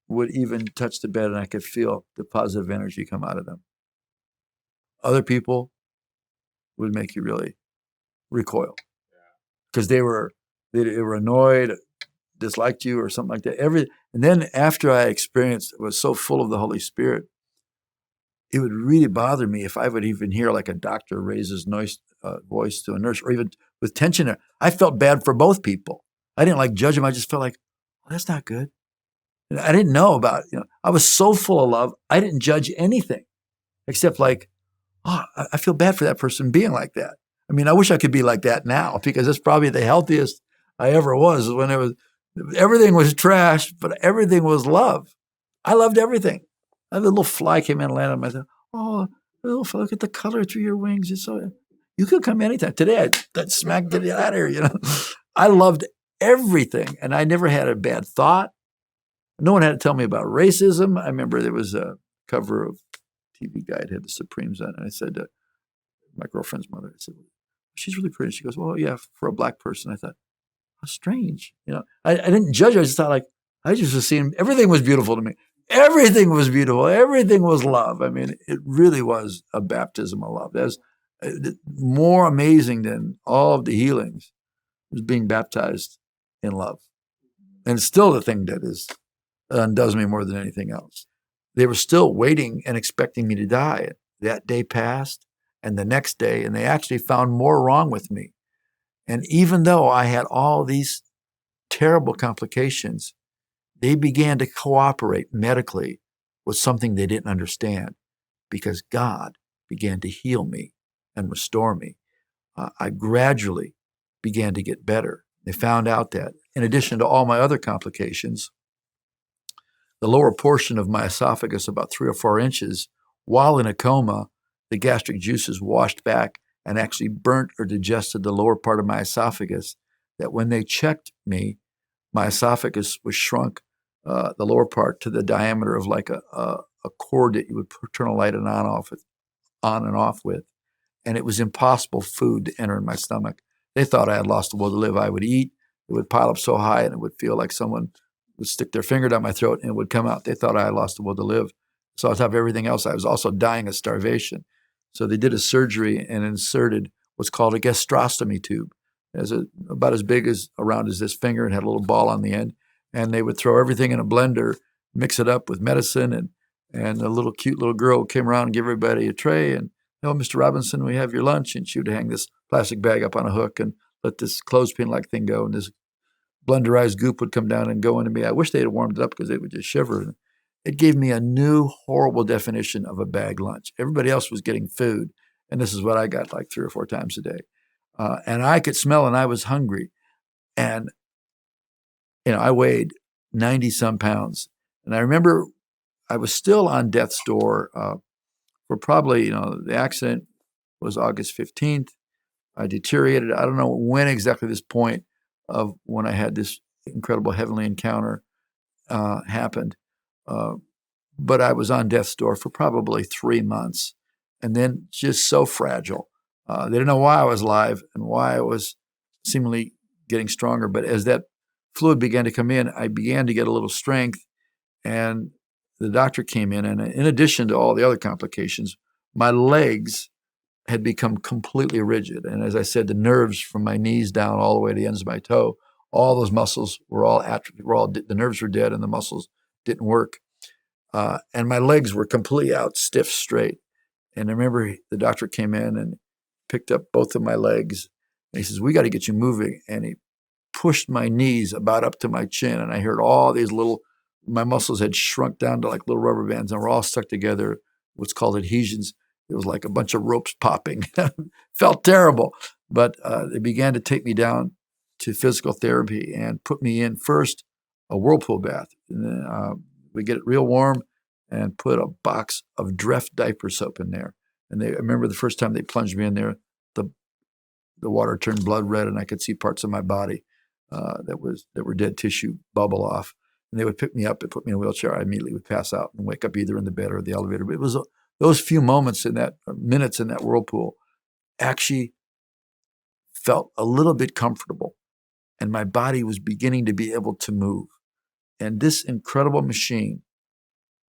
would even touch the bed and I could feel the positive energy come out of them. Other people would make you really recoil because they were annoyed, disliked you, or something like that. And then after I experienced, was so full of the Holy Spirit, it would really bother me if I would even hear like a doctor raise his voice to a nurse, or even with tension there. I felt bad for both people. I didn't like judge them. I just felt like, well, that's not good. And I didn't know about it. I was so full of love. I didn't judge anything except like, oh, I feel bad for that person being like that. I mean, I wish I could be like that now, because that's probably the healthiest I ever was, when everything was trash, but everything was love. I loved everything. A little fly came in and landed on my head. Oh, little fly, look at the color through your wings. It's so, you could come anytime. Today, I'd smack, get out of here. I loved everything, and I never had a bad thought. No one had to tell me about racism. I remember there was a cover of TV Guide had the Supremes on, and I said to my girlfriend's mother, I said, she's really pretty. She goes, well, yeah, for a black person. I thought, how strange. I didn't judge her. I just thought, like, I just was seeing, everything was beautiful to me. Everything was beautiful. Everything was love. I mean, it really was a baptism of love. That's more amazing than all of the healings, was being baptized in love. And it's still the thing that undoes me more than anything else. They were still waiting and expecting me to die. That day passed, and the next day, and they actually found more wrong with me. And even though I had all these terrible complications, they began to cooperate medically with something they didn't understand, because God began to heal me and restore me. I gradually began to get better. They found out that, in addition to all my other complications, the lower portion of my esophagus, about 3 or 4 inches, while in a coma, the gastric juices washed back and actually burnt or digested the lower part of my esophagus, that when they checked me, my esophagus was shrunk, the lower part, to the diameter of like a cord that you would turn a light on and off with. And it was impossible food to enter in my stomach. They thought I had lost the will to live. I would eat, it would pile up so high, and it would feel like someone would stick their finger down my throat and it would come out. They thought I had lost the will to live. So on top of everything else, I was also dying of starvation. So they did a surgery and inserted what's called a gastrostomy tube. It was about as big as around as this finger and had a little ball on the end. And they would throw everything in a blender, mix it up with medicine, and a little cute little girl came around and give everybody a tray. And, oh, Mr. Robinson, we have your lunch. And she would hang this plastic bag up on a hook and let this clothespin-like thing go. And this blenderized goop would come down and go into me. I wish they had warmed it up, because it would just shiver. It gave me a new horrible definition of a bag lunch. Everybody else was getting food, and this is what I got like 3 or 4 times a day. And I could smell, and I was hungry. And I weighed 90 some pounds. And I remember I was still on death's door for probably, the accident was August 15th. I deteriorated. I don't know when exactly this point of when I had this incredible heavenly encounter happened. But I was on death's door for probably 3 months, and then just so fragile. They didn't know why I was alive and why I was seemingly getting stronger. But as that fluid began to come in, I began to get a little strength, and the doctor came in. And in addition to all the other complications, my legs had become completely rigid. And as I said, the nerves from my knees down all the way to the ends of my toe, all those muscles were all atrophied. The nerves were dead and the muscles didn't work. And my legs were completely out, stiff, straight. And I remember the doctor came in and picked up both of my legs. And he says, "We got to get you moving." And he pushed my knees about up to my chin. And I heard all these my muscles had shrunk down to like little rubber bands and were all stuck together, what's called adhesions. It was like a bunch of ropes popping. Felt terrible. But they began to take me down to physical therapy and put me in first a whirlpool bath. And then we get it real warm and put a box of Dreft diaper soap in there. And I remember the first time they plunged me in there, the water turned blood red, and I could see parts of my body that were dead tissue bubble off. And they would pick me up and put me in a wheelchair. I immediately would pass out and wake up either in the bed or the elevator. But it was those few minutes in that whirlpool actually felt a little bit comfortable, and my body was beginning to be able to move. And this incredible machine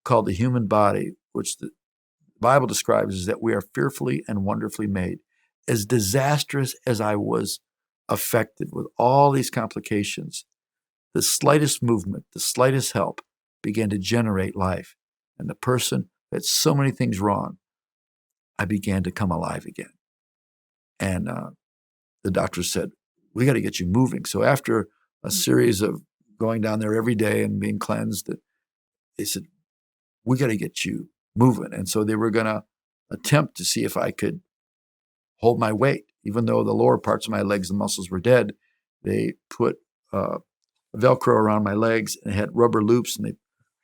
called the human body, which the Bible describes as that we are fearfully and wonderfully made, as disastrous as I was affected with all these complications, the slightest movement, the slightest help began to generate life. And the person that had so many things wrong, I began to come alive again. And the doctor said, "We got to get you moving." So after a series of going down there every day and being cleansed, they said, "We got to get you moving." And so they were going to attempt to see if I could hold my weight. Even though the lower parts of my legs and muscles were dead, they put Velcro around my legs and had rubber loops, and they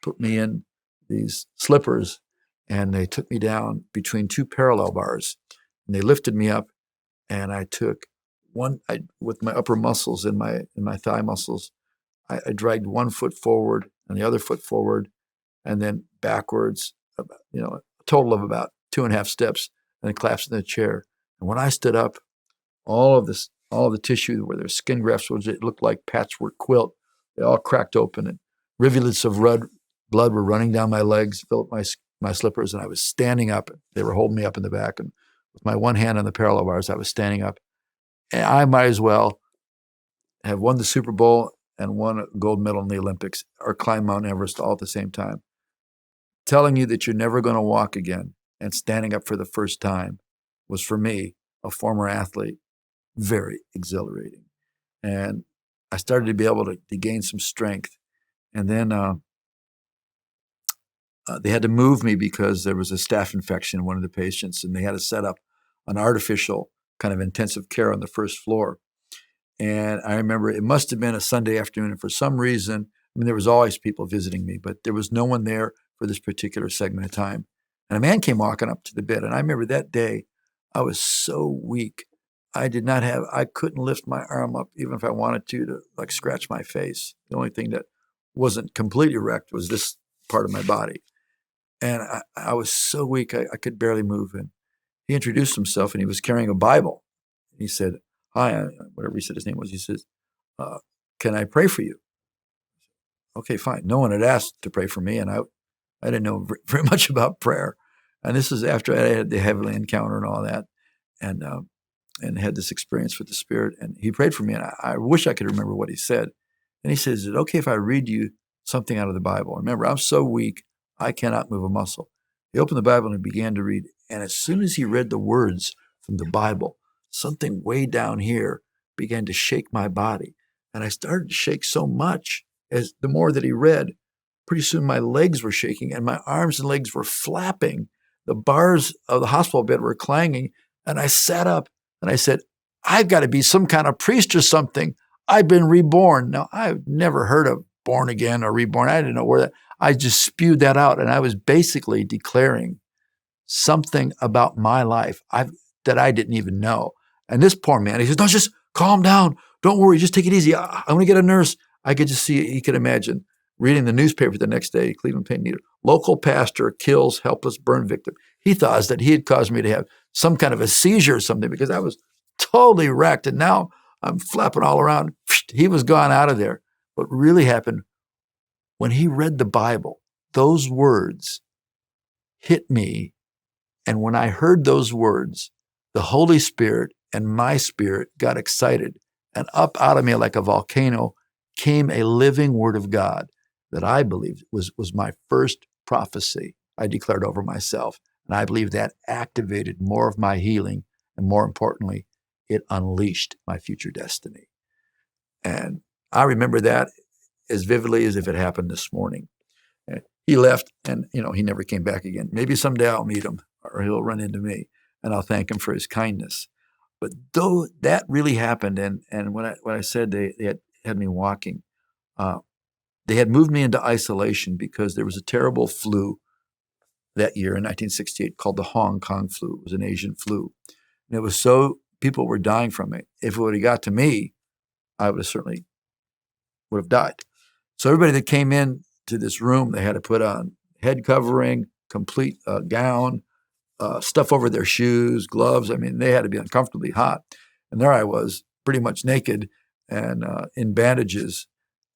put me in these slippers, and they took me down between two parallel bars, and they lifted me up, and I took with my upper muscles and my thigh muscles, I dragged one foot forward and the other foot forward, and then backwards, a total of about 2.5 steps, and then collapsed in the chair. And when I stood up, all of the tissue where there's skin grafts, it looked like patchwork quilt. They all cracked open, and rivulets of blood were running down my legs, filled my slippers, and I was standing up. They were holding me up in the back, and with my one hand on the parallel bars, I was standing up. And I might as well have won the Super Bowl and won a gold medal in the Olympics or climb Mount Everest all at the same time. Telling you that you're never going to walk again and standing up for the first time was, for me, a former athlete, very exhilarating. And I started to be able to gain some strength. And then they had to move me because there was a staph infection in one of the patients, and they had to set up an artificial kind of intensive care on the first floor. And I remember it must have been a Sunday afternoon, and for some reason, there was always people visiting me, but there was no one there for this particular segment of time. And a man came walking up to the bed, and I remember that day, I was so weak. I couldn't lift my arm up even if I wanted to like scratch my face. The only thing that wasn't completely wrecked was this part of my body. And I was so weak, I could barely move. And he introduced himself, and he was carrying a Bible. He said, "Hi," whatever he said his name was. He says, "Can I pray for you?" Okay, fine. No one had asked to pray for me, and I didn't know very much about prayer. And this is after I had the heavenly encounter and all that, and had this experience with the Spirit. And he prayed for me, and I wish I could remember what he said. And he says, "Is it okay if I read you something out of the Bible?" Remember, I'm so weak, I cannot move a muscle. He opened the Bible and he began to read. And as soon as he read the words from the Bible, something way down here began to shake my body. And I started to shake so much as the more that he read, pretty soon my legs were shaking and my arms and legs were flapping. The bars of the hospital bed were clanging. And I sat up and I said, "I've got to be some kind of priest or something. I've been reborn. Now, I've never heard of born again or reborn. I didn't know where that, I just spewed that out. And I was basically declaring something about my life that I didn't even know. And this poor man, he says, no, just calm down. Don't worry. Just take it easy. I'm going to get a nurse. I could just see, he could imagine reading the newspaper the next day, Cleveland Plain Needle. Local pastor kills helpless burn victim. He thought that he had caused me to have some kind of a seizure or something because I was totally wrecked. And now I'm flapping all around. He was gone out of there. What really happened when he read the Bible, those words hit me. And when I heard those words, the Holy Spirit and my spirit got excited. And up out of me like a volcano came a living word of God that I believed was my first prophecy I declared over myself. And I believe that activated more of my healing. And more importantly, it unleashed my future destiny. And I remember that as vividly as if it happened this morning. He left and, he never came back again. Maybe someday I'll meet him or he'll run into me and I'll thank him for his kindness. But though that really happened, and when I said they had me walking, they had moved me into isolation because there was a terrible flu that year in 1968 called the Hong Kong flu. It was an Asian flu. And it was so, people were dying from it. If it would have got to me, I would have died. So everybody that came in to this room, they had to put on head covering, complete gown, stuff over their shoes, gloves. I mean, they had to be uncomfortably hot. And there I was, pretty much naked and in bandages.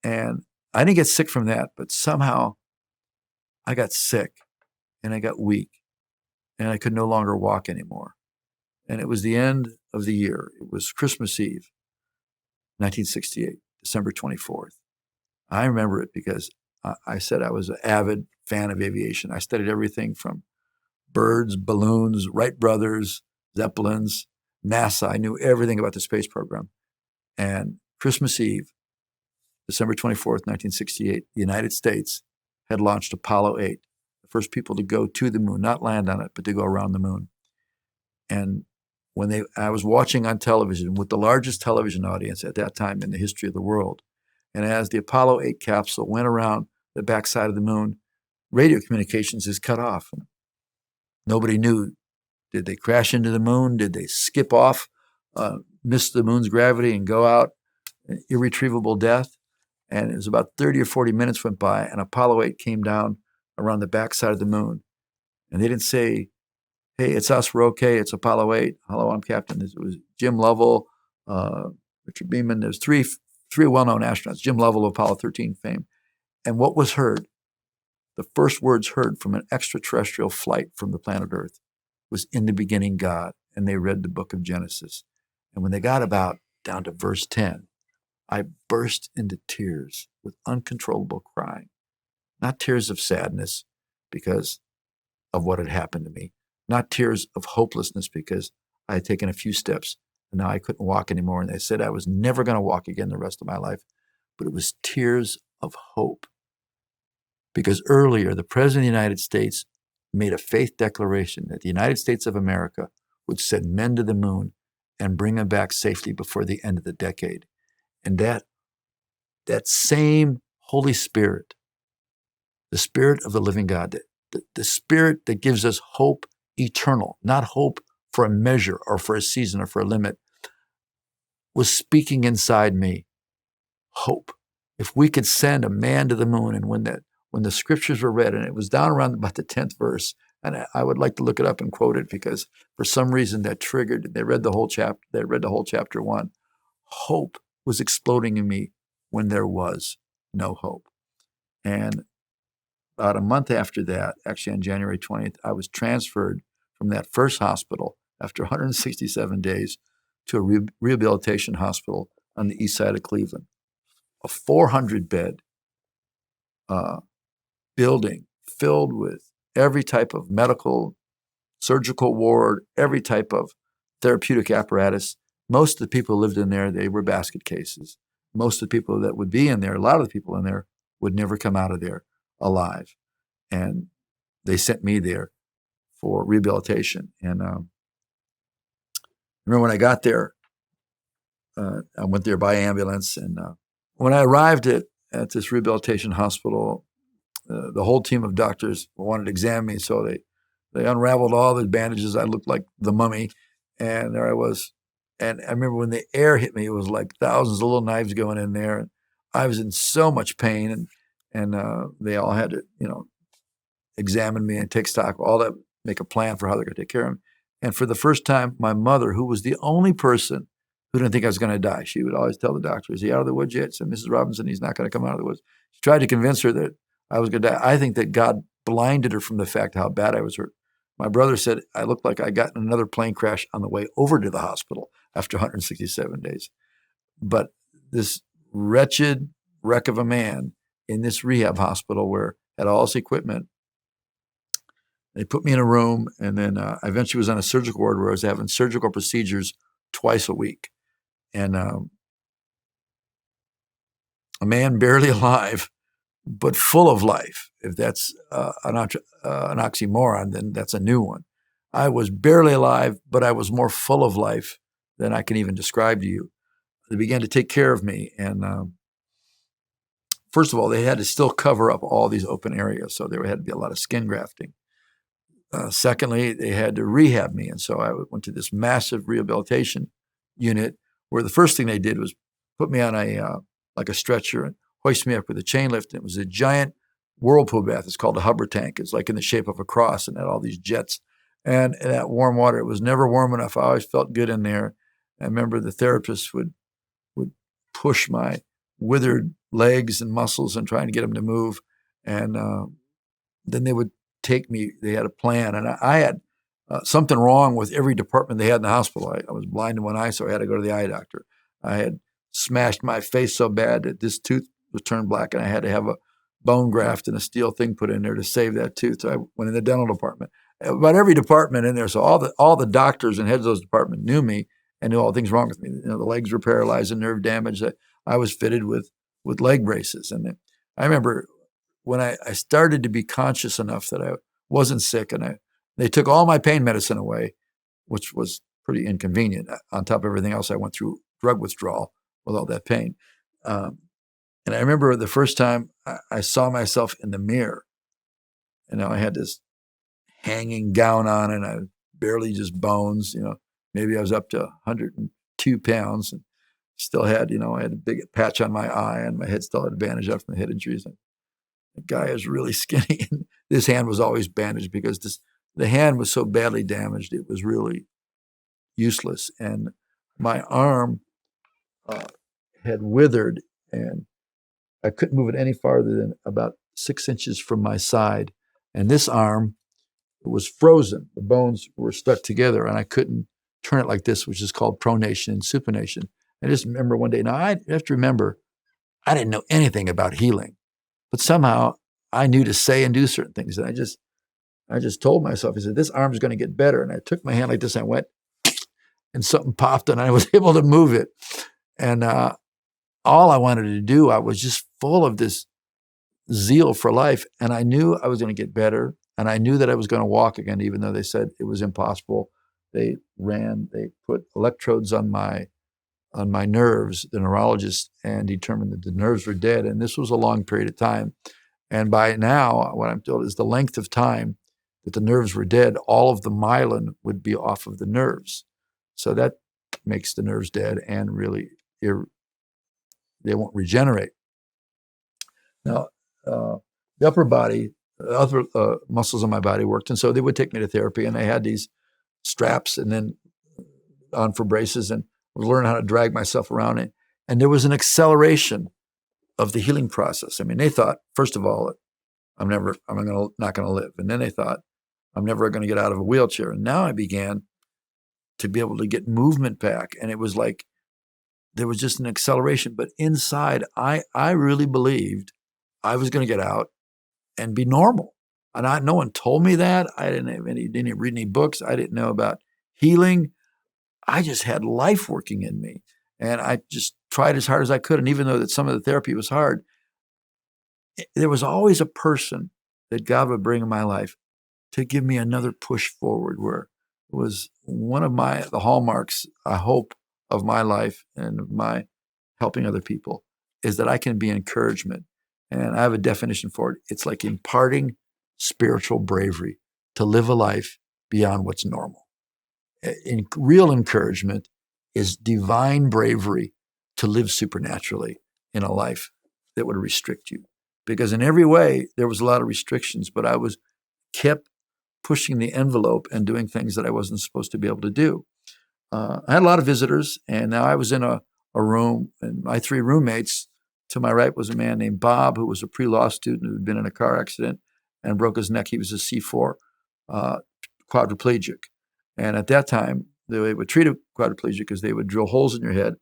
And I didn't get sick from that, but somehow I got sick and I got weak and I could no longer walk anymore. And it was the end of the year. It was Christmas Eve, 1968, December 24th. I remember it because I said I was an avid fan of aviation. I studied everything from birds, balloons, Wright brothers, Zeppelins, NASA. I knew everything about the space program. And Christmas Eve, December 24th, 1968, the United States had launched Apollo 8, the first people to go to the moon, not land on it, but to go around the moon. And I was watching on television with the largest television audience at that time in the history of the world. And as the Apollo 8 capsule went around the backside of the moon, radio communications is cut off. Nobody knew. Did they crash into the moon? Did they skip off, miss the moon's gravity and go out, irretrievable death? And it was about 30 or 40 minutes went by, and Apollo 8 came down around the backside of the moon. And they didn't say, hey, it's us, we're okay, it's Apollo 8. Hello, I'm Captain. It was Jim Lovell, Richard Beeman. There's three well-known astronauts, Jim Lovell of Apollo 13 fame. And what was heard, the first words heard from an extraterrestrial flight from the planet Earth was, in the beginning, God. And they read the book of Genesis. And when they got about down to verse 10, I burst into tears with uncontrollable crying. Not tears of sadness because of what had happened to me. Not tears of hopelessness because I had taken a few steps and now I couldn't walk anymore. And they said I was never going to walk again the rest of my life. But it was tears of hope. Because earlier, the President of the United States made a faith declaration that the United States of America would send men to the moon and bring them back safely before the end of the decade. And that same Holy Spirit, the Spirit of the living God, the Spirit that gives us hope eternal, not hope for a measure or for a season or for a limit, was speaking inside me. Hope. If we could send a man to the moon, and when the scriptures were read, and it was down around about the 10th verse, and I would like to look it up and quote it because for some reason that triggered, they read the whole chapter 1. Hope was exploding in me when there was no hope. And about a month after that, actually on January 20th, I was transferred from that first hospital after 167 days to a rehabilitation hospital on the east side of Cleveland, a 400-bed building filled with every type of medical, surgical ward, every type of therapeutic apparatus. Most of the people who lived in there, they were basket cases. Most of the people that would be in there, a lot of the people in there would never come out of there alive. And they sent me there for rehabilitation. And I remember when I got there, I went there by ambulance. And when I arrived at this rehabilitation hospital, the whole team of doctors wanted to examine me. So they unraveled all the bandages. I looked like the mummy. And there I was. And I remember when the air hit me, it was like thousands of little knives going in there. And I was in so much pain. And they all had to, examine me and take stock, all that, make a plan for how they're going to take care of me. And for the first time, my mother, who was the only person who didn't think I was going to die, she would always tell the doctor, "Is he out of the woods yet?" Said, "Mrs. Robinson, he's not going to come out of the woods." She tried to convince her that I was going to die. I think that God blinded her from the fact how bad I was hurt. My brother said I looked like I got in another plane crash on the way over to the hospital after 167 days. But this wretched wreck of a man in this rehab hospital where had all this equipment, they put me in a room, and then I eventually was on a surgical ward where I was having surgical procedures twice a week. And a man barely alive, but full of life. If that's an oxymoron, then that's a new one. I was barely alive, but I was more full of life than I can even describe to you. They began to take care of me. And first of all, they had to still cover up all these open areas. So there had to be a lot of skin grafting. Secondly, they had to rehab me. And so I went to this massive rehabilitation unit where the first thing they did was put me on like a stretcher and hoist me up with a chain lift. And it was a giant whirlpool bath. It's called a Hubbard tank. It's like in the shape of a cross and had all these jets. And that warm water, it was never warm enough. I always felt good in there. I remember the therapist would push my withered legs and muscles and trying to get them to move. And then they would take me. They had a plan. And I had something wrong with every department they had in the hospital. I was blind in one eye, so I had to go to the eye doctor. I had smashed my face so bad that this tooth was turned black, and I had to have a bone graft and a steel thing put in there to save that tooth. So I went in the dental department. About every department in there, so all the doctors and heads of those departments knew me and knew all the things wrong with me. The legs were paralyzed and nerve damage. I was fitted with leg braces. And I remember when I started to be conscious enough that I wasn't sick, and they took all my pain medicine away, which was pretty inconvenient. On top of everything else, I went through drug withdrawal with all that pain. And I remember the first time I saw myself in the mirror, and I had this hanging gown on, and I was barely just bones. Maybe I was up to 102 pounds, and still had, I had a big patch on my eye, and my head still had a bandage up from the head injuries. And the guy is really skinny, and this hand was always bandaged because the hand was so badly damaged, it was really useless. And my arm had withered, and I couldn't move it any farther than about 6 inches from my side. And this arm was frozen. The bones were stuck together, and I couldn't turn it like this, which is called pronation and supination. I just remember one day. Now, I have to remember, I didn't know anything about healing, but somehow I knew to say and do certain things. And I just told myself, I said, this arm's going to get better. And I took my hand like this and I went, and something popped, and I was able to move it. And all I wanted to do, I was just full of this zeal for life. And I knew I was going to get better. And I knew that I was going to walk again, even though they said it was impossible. They put electrodes on my nerves, the neurologist, and determined that the nerves were dead. And this was a long period of time. And by now, what I'm told is the length of time that the nerves were dead, all of the myelin would be off of the nerves. So that makes the nerves dead, and really they won't regenerate. Now, the upper body, other muscles in my body worked, and so they would take me to therapy, and they had these straps and then on for braces, and I was learning how to drag myself around it. And there was an acceleration of the healing process. I mean, they thought, first of all, I'm not going to live. And then they thought, I'm never going to get out of a wheelchair. And now I began to be able to get movement back. And it was like, there was just an acceleration. But inside, I really believed I was going to get out and be normal. And no one told me that. I didn't read any books. I didn't know about healing. I just had life working in me. And I just tried as hard as I could. And even though that some of the therapy was hard, there was always a person that God would bring in my life to give me another push forward, where it was one of the hallmarks, I hope, of my life and of my helping other people is that I can be encouragement. And I have a definition for it. It's like imparting spiritual bravery to live a life beyond what's normal. Real encouragement is divine bravery to live supernaturally in a life that would restrict you. Because in every way, there was a lot of restrictions, but I was kept pushing the envelope and doing things that I wasn't supposed to be able to do. I had a lot of visitors, and now I was in a room, and my three roommates, to my right was a man named Bob, who was a pre-law student who had been in a car accident and broke his neck. He was a C4 quadriplegic. And at that time, they would treat a quadriplegic because they would drill holes in your head,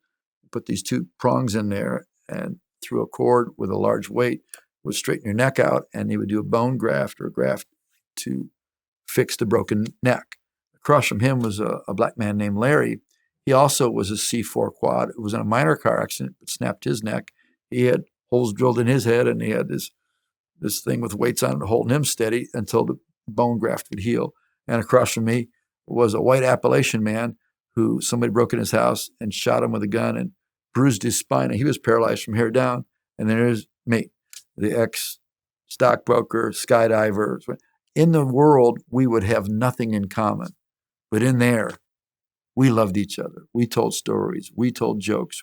put these two prongs in there, and through a cord with a large weight, would straighten your neck out, and they would do a bone graft or a graft to fix the broken neck. Across from him was a black man named Larry. He also was a C4 quad. It was in a minor car accident, but snapped his neck. He had holes drilled in his head, and he had this thing with weights on it holding him steady until the bone graft would heal. And across from me was a white Appalachian man who somebody broke in his house and shot him with a gun and bruised his spine, and he was paralyzed from here down. And there's me, the ex-stockbroker, skydiver. In the world, we would have nothing in common. But in there, we loved each other. We told stories. We told jokes.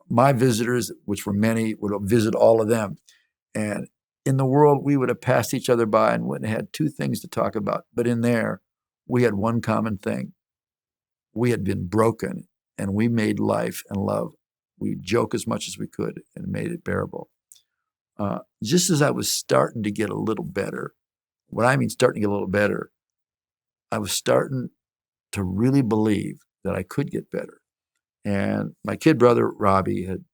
My visitors, which were many, would visit all of them. And in the world, we would have passed each other by and wouldn't have had two things to talk about. But in there, we had one common thing. We had been broken, and we made life and love. We joke as much as we could and made it bearable. Just as I was starting to get a little better, what I mean starting to get a little better, I was starting to really believe that I could get better. And my kid brother, Robbie, had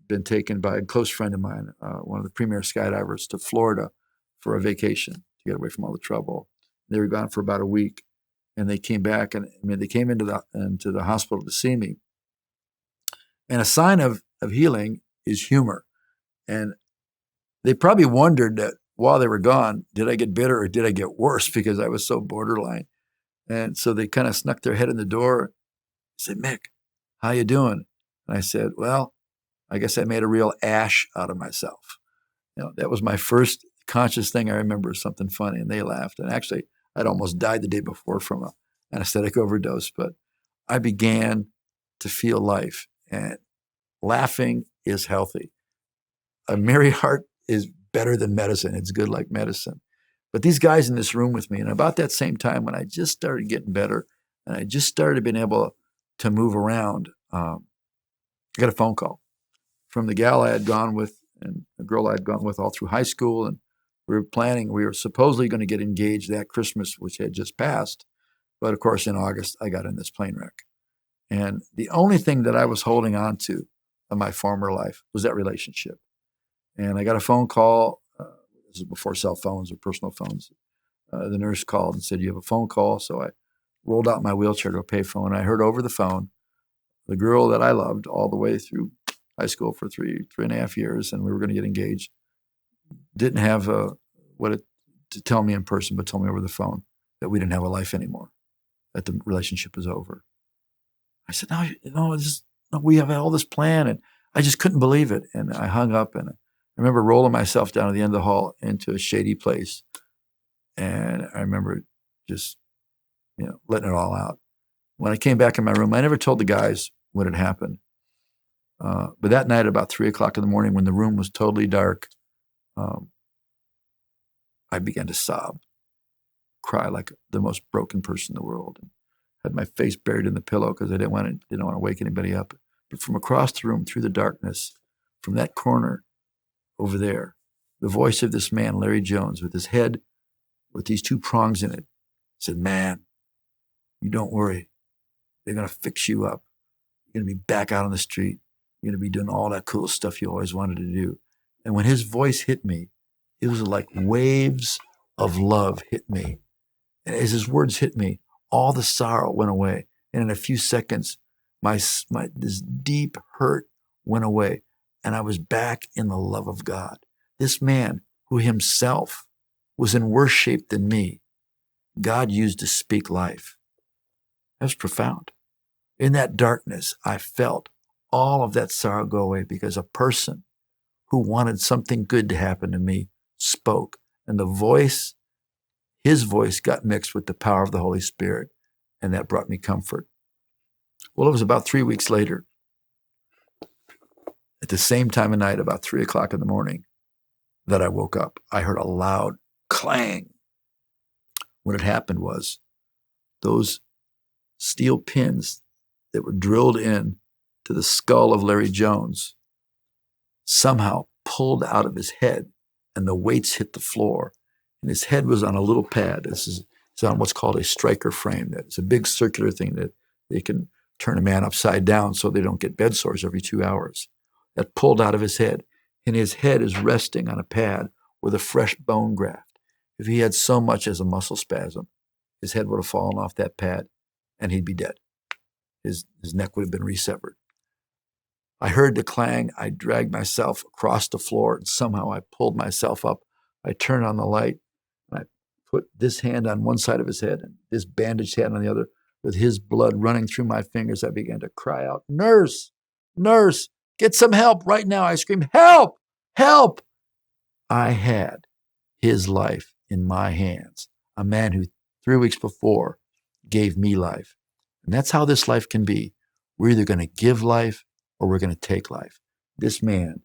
been taken by a close friend of mine, one of the premier skydivers, to Florida for a vacation to get away from all the trouble. They were gone for about a week, and they came back, and they came into the hospital to see me. And a sign of healing is humor. And they probably wondered that while they were gone, did I get better or did I get worse because I was so borderline? And so they kind of snuck their head in the door, said, "Mick, how you doing?" And I said, "Well, I guess I made a real ash out of myself." That was my first conscious thing I remember, something funny, and they laughed. And actually, I'd almost died the day before from an anesthetic overdose, but I began to feel life, and laughing is healthy. A merry heart is better than medicine. It's good like medicine. But these guys in this room with me, and about that same time when I just started getting better and I just started being able to move around, I got a phone call from the gal I had gone with and the girl I had gone with all through high school. And we were supposedly going to get engaged that Christmas, which had just passed. But of course, in August, I got in this plane wreck. And the only thing that I was holding on to of my former life was that relationship. And I got a phone call. This is before cell phones or personal phones. The nurse called and said, "You have a phone call." So I rolled out my wheelchair to a payphone. I heard over the phone the girl that I loved all the way through high school for three and a half years, and we were going to get engaged. Didn't have to tell me in person, but told me over the phone that we didn't have a life anymore, that the relationship was over. I said, "No, we have all this plan," and I just couldn't believe it. And I hung up, and I remember rolling myself down at the end of the hall into a shady place. And I remember just, letting it all out. When I came back in my room, I never told the guys what had happened. But that night, about 3:00 in the morning, when the room was totally dark, I began to sob, cry like the most broken person in the world, and had my face buried in the pillow because I didn't want to wake anybody up. But from across the room, through the darkness, from that corner over there, the voice of this man, Larry Jones, with his head with these two prongs in it, said, "Man, you don't worry. They're going to fix you up. You're going to be back out on the street. You're going to be doing all that cool stuff you always wanted to do." And when his voice hit me, it was like waves of love hit me. And as his words hit me, all the sorrow went away. And in a few seconds, this deep hurt went away. And I was back in the love of God. This man who himself was in worse shape than me, God used to speak life. That was profound. In that darkness, I felt all of that sorrow go away because a person who wanted something good to happen to me spoke. And his voice got mixed with the power of the Holy Spirit, and that brought me comfort. Well, it was about 3 weeks later, at the same time of night, about 3 o'clock in the morning, that I woke up. I heard a loud clang. What had happened was those steel pins that were drilled in to the skull of Larry Jones somehow pulled out of his head, and the weights hit the floor, and his head was on a little pad. It's on what's called a striker frame. It's a big circular thing that they can turn a man upside down so they don't get bed sores every 2 hours. That pulled out of his head, and his head is resting on a pad with a fresh bone graft. If he had so much as a muscle spasm, his head would have fallen off that pad, and he'd be dead. His neck would have been resevered. I heard the clang. I dragged myself across the floor, and somehow I pulled myself up. I turned on the light, and I put this hand on one side of his head and this bandaged hand on the other. With his blood running through my fingers, I began to cry out, "Nurse! Nurse! Get some help right now!" I screamed, "Help! Help!" I had his life in my hands, a man who 3 weeks before gave me life. And that's how this life can be. We're either going to give life or we're going to take life. This man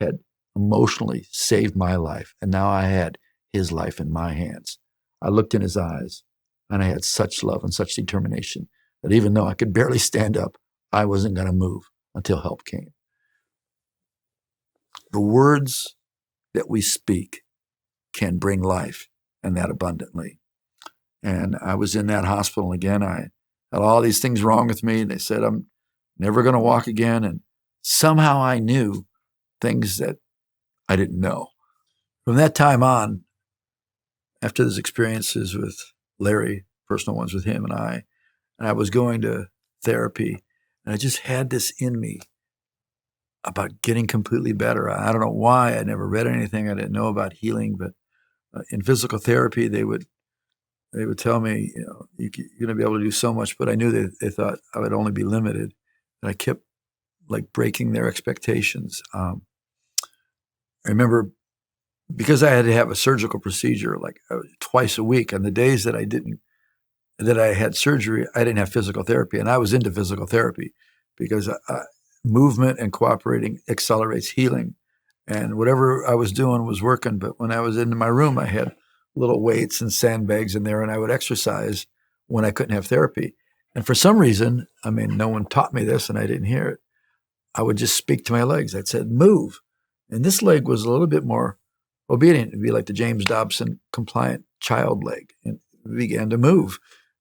had emotionally saved my life, and now I had his life in my hands. I looked in his eyes, and I had such love and such determination that even though I could barely stand up, I wasn't going to move until help came. The words that we speak can bring life, and that abundantly. And I was in that hospital again. I had all these things wrong with me. They said I'm never going to walk again. And somehow I knew things that I didn't know. From that time on, after those experiences with Larry, personal ones with him and I was going to therapy, and I just had this in me about getting completely better. I don't know why. I never read anything. I didn't know about healing, but in physical therapy, they would tell me, you're going to be able to do so much, but I knew they thought I would only be limited. And I kept like breaking their expectations. I remember because I had to have a surgical procedure like twice a week, and the days that I had surgery, I didn't have physical therapy, and I was into physical therapy because movement and cooperating accelerates healing. And whatever I was doing was working. But when I was in my room, I had little weights and sandbags in there, and I would exercise when I couldn't have therapy. And for some reason, no one taught me this and I didn't hear it, I would just speak to my legs. I'd say, move. And this leg was a little bit more obedient. It'd be like the James Dobson compliant child leg, and it began to move.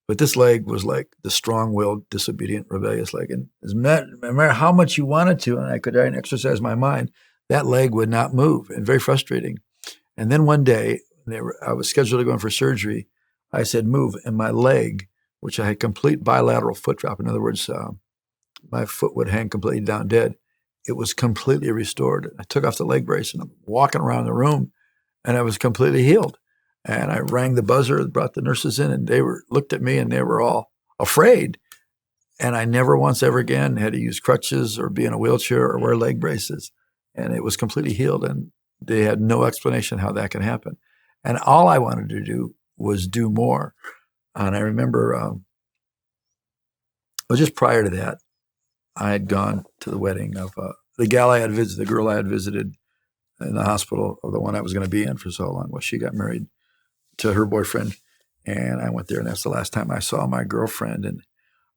But this leg was like the strong-willed, disobedient, rebellious leg. And no matter how much you wanted to, and I could try and exercise my mind, that leg would not move, and very frustrating. And then one day, I was scheduled to go in for surgery. I said, move. And my leg, which I had complete bilateral foot drop, in other words, my foot would hang completely down dead, it was completely restored. I took off the leg brace, and I'm walking around the room, and I was completely healed. And I rang the buzzer, brought the nurses in, and they looked at me, and they were all afraid. And I never once ever again had to use crutches or be in a wheelchair or wear leg braces. And it was completely healed, and they had no explanation how that can happen. And all I wanted to do was do more. And I remember, just prior to that, I had gone to the wedding of the girl I had visited in the hospital, or the one I was going to be in for so long. Well, she got married to her boyfriend, and I went there, and that's the last time I saw my girlfriend. And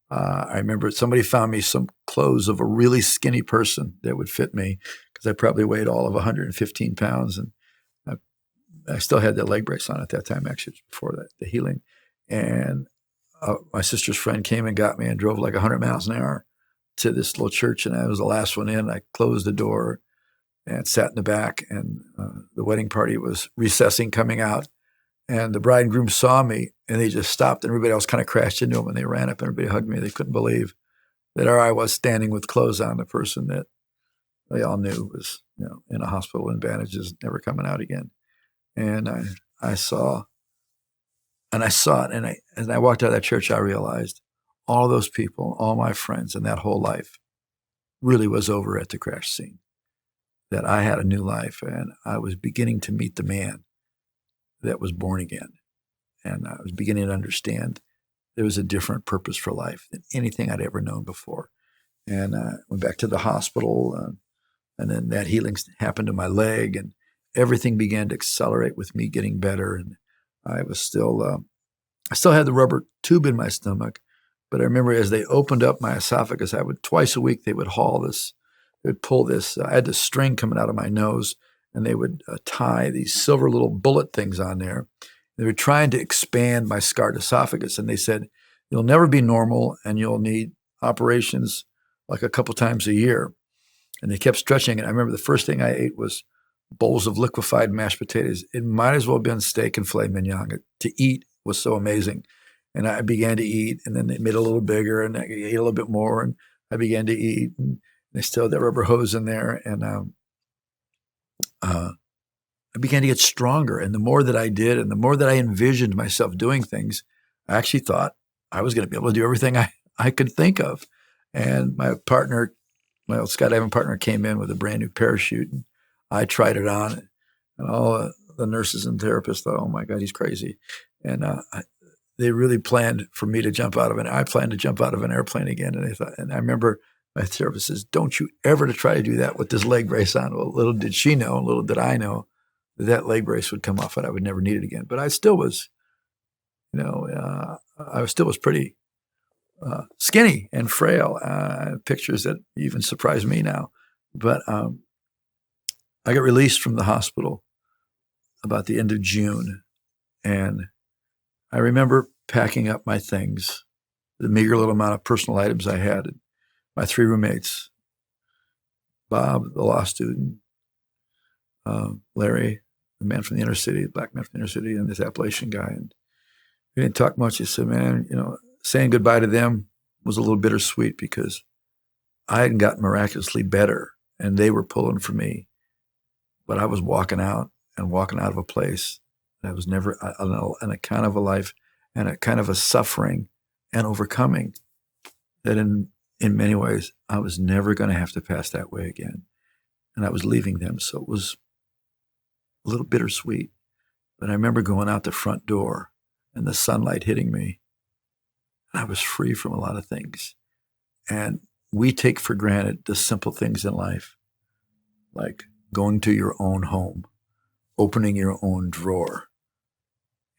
I remember somebody found me some clothes of a really skinny person that would fit me, because I probably weighed all of 115 pounds. And I still had that leg brace on at that time, actually, before the healing. And my sister's friend came and got me and drove like 100 miles an hour to this little church, and I was the last one in. I closed the door and sat in the back, and the wedding party was recessing, coming out. And the bride and groom saw me, and they just stopped, and everybody else kind of crashed into them, and they ran up, and everybody hugged me. They couldn't believe that there I was standing with clothes on, the person that they all knew was, in a hospital in bandages, never coming out again. And I saw it, and as I walked out of that church, I realized all those people, all my friends, and that whole life really was over at the crash scene. That I had a new life, and I was beginning to meet the man that was born again. And I was beginning to understand there was a different purpose for life than anything I'd ever known before. And I went back to the hospital, and then that healing happened to my leg, and everything began to accelerate with me getting better. And I still had the rubber tube in my stomach, but I remember as they opened up my esophagus, twice a week they would pull this. I had this string coming out of my nose, and they would tie these silver little bullet things on there. They were trying to expand my scarred esophagus, and they said, "You'll never be normal, and you'll need operations like a couple times a year." And they kept stretching it. I remember the first thing I ate was bowls of liquefied mashed potatoes. It might as well have been steak and filet mignon. To eat was so amazing. And I began to eat, and then they made it a little bigger, and I ate a little bit more, and I began to eat. And they still had that rubber hose in there, and I began to get stronger. And the more that I did, and the more that I envisioned myself doing things, I actually thought I was going to be able to do everything I could think of. And my partner, my old skydiving partner, came in with a brand new parachute, and I tried it on, and all the nurses and therapists thought, "Oh my God, he's crazy." And they really planned for me to jump out of I planned to jump out of an airplane again. And I remember my therapist says, "Don't you ever to try to do that with this leg brace on." Well, little did she know, little did I know, that leg brace would come off and I would never need it again. But I still was, pretty skinny and frail. Pictures that even surprise me now. But I got released from the hospital about the end of June, and I remember packing up my things, the meager little amount of personal items I had. My 3 roommates, Bob, the law student, Larry, the man from the inner city, black man from the inner city, and this Appalachian guy. And we didn't talk much. He said, "Man, saying goodbye to them was a little bittersweet because I hadn't gotten miraculously better, and they were pulling for me. But I was walking out of a place that was never, and a kind of a life and a kind of a suffering and overcoming that in many ways, I was never going to have to pass that way again. And I was leaving them. So it was a little bittersweet. But I remember going out the front door and the sunlight hitting me. And I was free from a lot of things. And we take for granted the simple things in life, like going to your own home, opening your own drawer,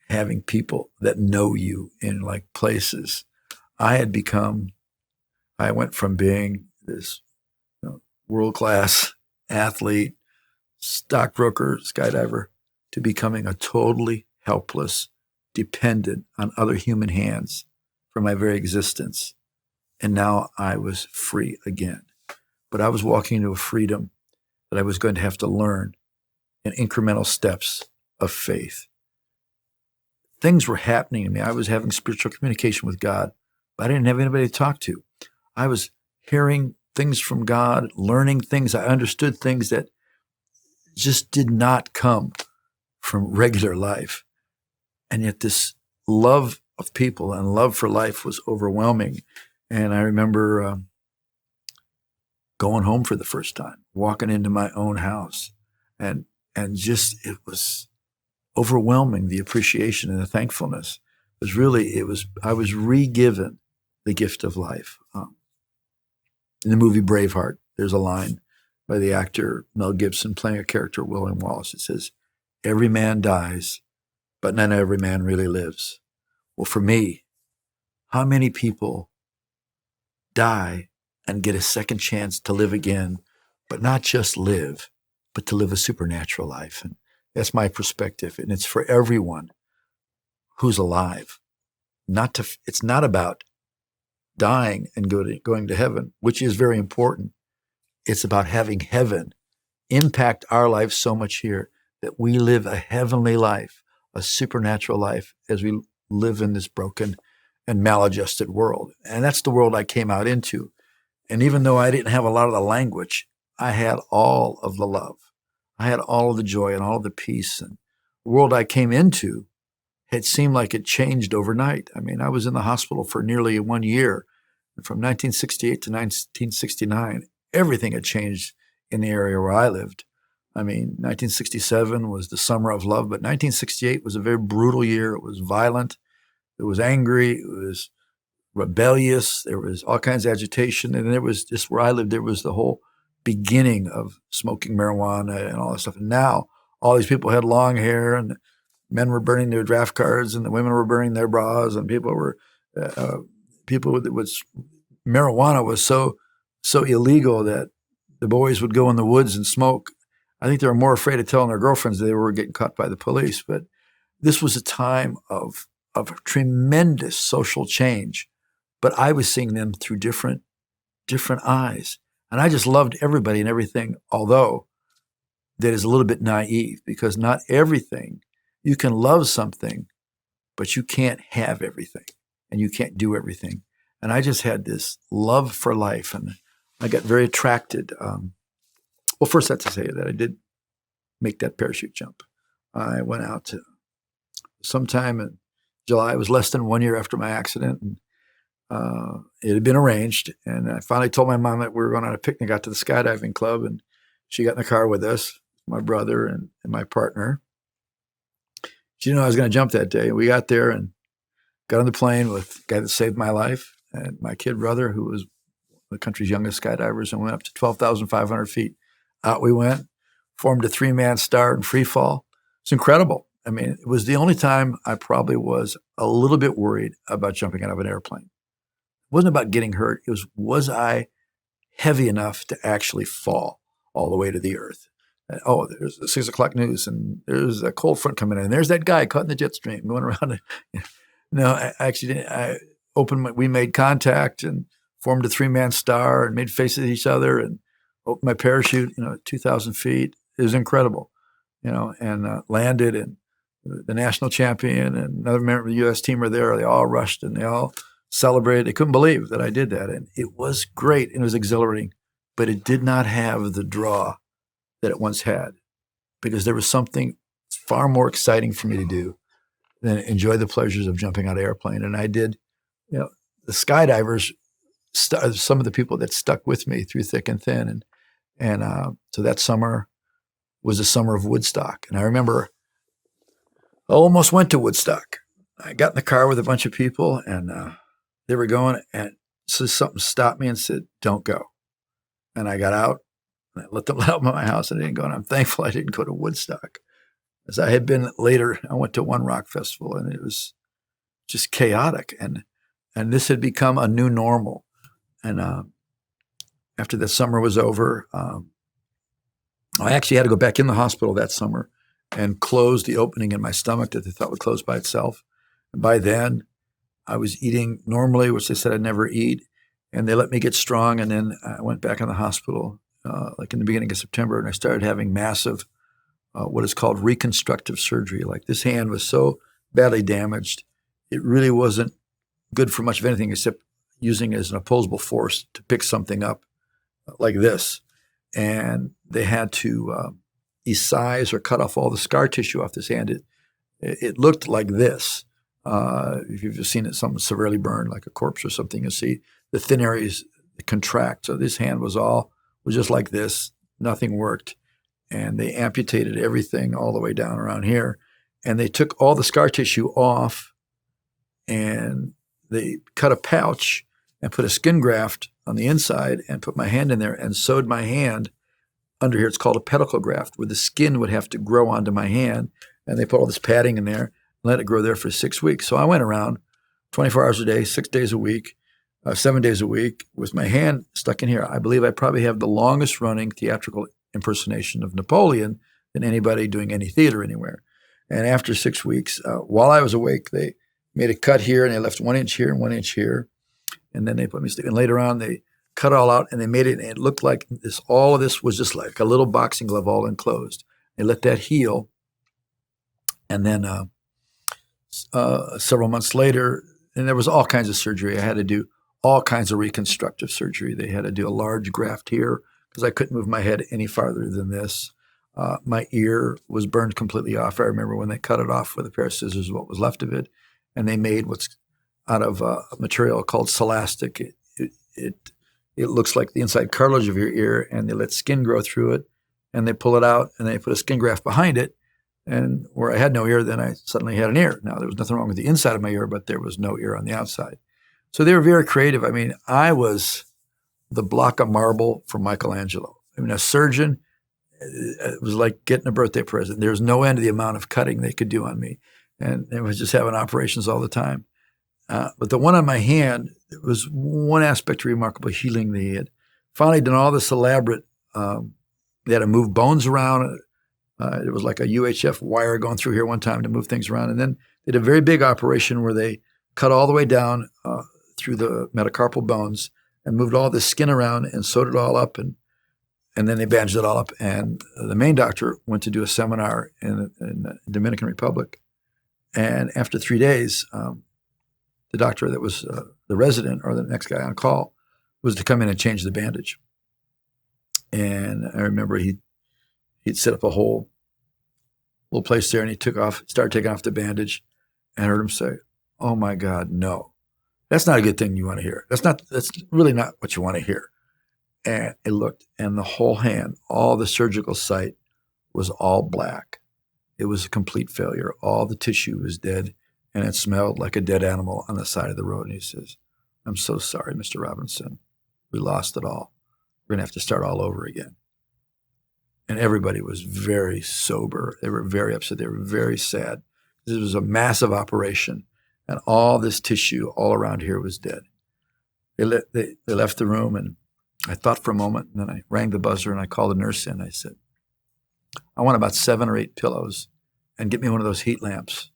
having people that know you in like places. I went from being this world-class athlete, stockbroker, skydiver, to becoming a totally helpless, dependent on other human hands for my very existence. And now I was free again. But I was walking into a freedom that I was going to have to learn in incremental steps of faith. Things were happening to me. I was having spiritual communication with God, but I didn't have anybody to talk to. I was hearing things from God, learning things. I understood things that just did not come from regular life. And yet this love of people and love for life was overwhelming. And I remember going home for the first time, walking into my own house, and just it was overwhelming, the appreciation and the thankfulness. I was re-given the gift of life. In the movie Braveheart, there's a line by the actor Mel Gibson playing a character, William Wallace. It says, "Every man dies, but not every man really lives." Well, for me, how many people die and get a second chance to live again, but not just live, but to live a supernatural life? And that's my perspective. And it's for everyone who's alive. It's not about dying and going to heaven, which is very important. It's about having heaven impact our life so much here that we live a heavenly life, a supernatural life as we live in this broken and maladjusted world. And that's the world I came out into. And even though I didn't have a lot of the language, I had all of the love. I had all of the joy and all of the peace. And the world I came into had seemed like it changed overnight. I mean, I was in the hospital for nearly 1 year. And from 1968 to 1969, everything had changed in the area where I lived. I mean, 1967 was the summer of love, but 1968 was a very brutal year. It was violent. It was angry. It was rebellious. There was all kinds of agitation. And there was just where I lived, there was the whole beginning of smoking marijuana and all that stuff. And now all these people had long hair, and men were burning their draft cards, and the women were burning their bras, and marijuana was so illegal that the boys would go in the woods and smoke. I think they were more afraid of telling their girlfriends they were getting caught by the police. But this was a time of tremendous social change. But I was seeing them through different eyes. And I just loved everybody and everything, although that is a little bit naive, because not everything, you can love something, but you can't have everything and you can't do everything. And I just had this love for life, and I got very attracted. Well, first I have to say that I did make that parachute jump. I went out sometime in July. It was less than 1 year after my accident, and it had been arranged. And I finally told my mom that we were going on a picnic out to the skydiving club, and she got in the car with us, my brother and my partner. She didn't know I was going to jump that day. We got there and got on the plane with the guy that saved my life and my kid brother, who was the country's youngest skydivers, and went up to 12,500 feet. Out we went, formed a 3-man star in free fall. It's incredible. I mean, it was the only time I probably was a little bit worried about jumping out of an airplane. It wasn't about getting hurt. It was I heavy enough to actually fall all the way to the earth? And, there's the 6 o'clock news, and there's a cold front coming in, and there's that guy caught in the jet stream going around. No, I actually didn't. We made contact and formed a 3-man star and made faces at each other and opened my parachute, 2,000 feet. It was incredible, and landed, and the national champion and another member of the U.S. team were there. They all rushed and they all celebrated. They couldn't believe that I did that. And it was great and it was exhilarating, but it did not have the draw that it once had, because there was something far more exciting for me to do than enjoy the pleasures of jumping out of an airplane. And I did, the skydivers, some of the people that stuck with me through thick and thin. And so that summer was the summer of Woodstock. And I remember I almost went to Woodstock. I got in the car with a bunch of people, and they were going, and so something stopped me and said, "Don't go." And I got out, and I let them out of my house, and I didn't go. And I'm thankful I didn't go to Woodstock. As I had been later, I went to one rock festival, and it was just chaotic. And this had become a new normal. And after the summer was over, I actually had to go back in the hospital that summer and close the opening in my stomach that they thought would close by itself. And by then, I was eating normally, which they said I'd never eat, and they let me get strong. And then I went back in the hospital, like in the beginning of September, and I started having massive, what is called reconstructive surgery. Like, this hand was so badly damaged, it really wasn't good for much of anything except using it as an opposable force to pick something up like this. And they had to excise or cut off all the scar tissue off this hand. It looked like this. If you've just seen it, something severely burned, like a corpse or something, you'll see the thin areas contract. So this hand was just like this. Nothing worked. And they amputated everything all the way down around here. And they took all the scar tissue off, and they cut a pouch and put a skin graft on the inside and put my hand in there and sewed my hand under here. It's called a pedicle graft, where the skin would have to grow onto my hand. And they put all this padding in there and let it grow there for 6 weeks. So I went around 24 hours a day, 6 days a week, 7 days a week with my hand stuck in here. I believe I probably have the longest running theatrical impersonation of Napoleon than anybody doing any theater anywhere. And after 6 weeks, while I was awake, they made a cut here, and they left 1 inch here and 1 inch here. And then they put me to sleep. And later on, they cut it all out, and they made it, and it looked like this. All of this was just like a little boxing glove all enclosed. They let that heal. And then several months later, and there was all kinds of surgery. I had to do all kinds of reconstructive surgery. They had to do a large graft here because I couldn't move my head any farther than this. My ear was burned completely off. I remember when they cut it off with a pair of scissors, what was left of it, and they made what's out of a material called Celastic. It looks like the inside cartilage of your ear, and they let skin grow through it, and they pull it out, and they put a skin graft behind it. And where I had no ear, then I suddenly had an ear. Now, there was nothing wrong with the inside of my ear, but there was no ear on the outside. So they were very creative. I mean, I was the block of marble for Michelangelo. I mean, a surgeon, it was like getting a birthday present. There was no end to the amount of cutting they could do on me. And it was just having operations all the time. But the one on my hand, it was one aspect of remarkable healing they had finally done all this elaborate, they had to move bones around. It was like a UHF wire going through here one time to move things around. And then they did a very big operation where they cut all the way down through the metacarpal bones and moved all this skin around and sewed it all up. And then they bandaged it all up. And the main doctor went to do a seminar in the Dominican Republic. And after 3 days, the doctor that was the resident or the next guy on call was to come in and change the bandage. And I remember he'd set up a whole little place there, and he started taking off the bandage, and I heard him say, "Oh my God, no. That's not a good thing you want to hear. That's really not what you want to hear." And it looked, and the whole hand, all the surgical site was all black. It was a complete failure. All the tissue was dead, and it smelled like a dead animal on the side of the road. And he says, "I'm so sorry, Mr. Robinson. We lost it all. We're going to have to start all over again." And everybody was very sober. They were very upset. They were very sad. This was a massive operation, and all this tissue all around here was dead. They left the room, and I thought for a moment, and then I rang the buzzer, and I called the nurse in. I said, "I want about 7 or 8 pillows, and get me one of those heat lamps."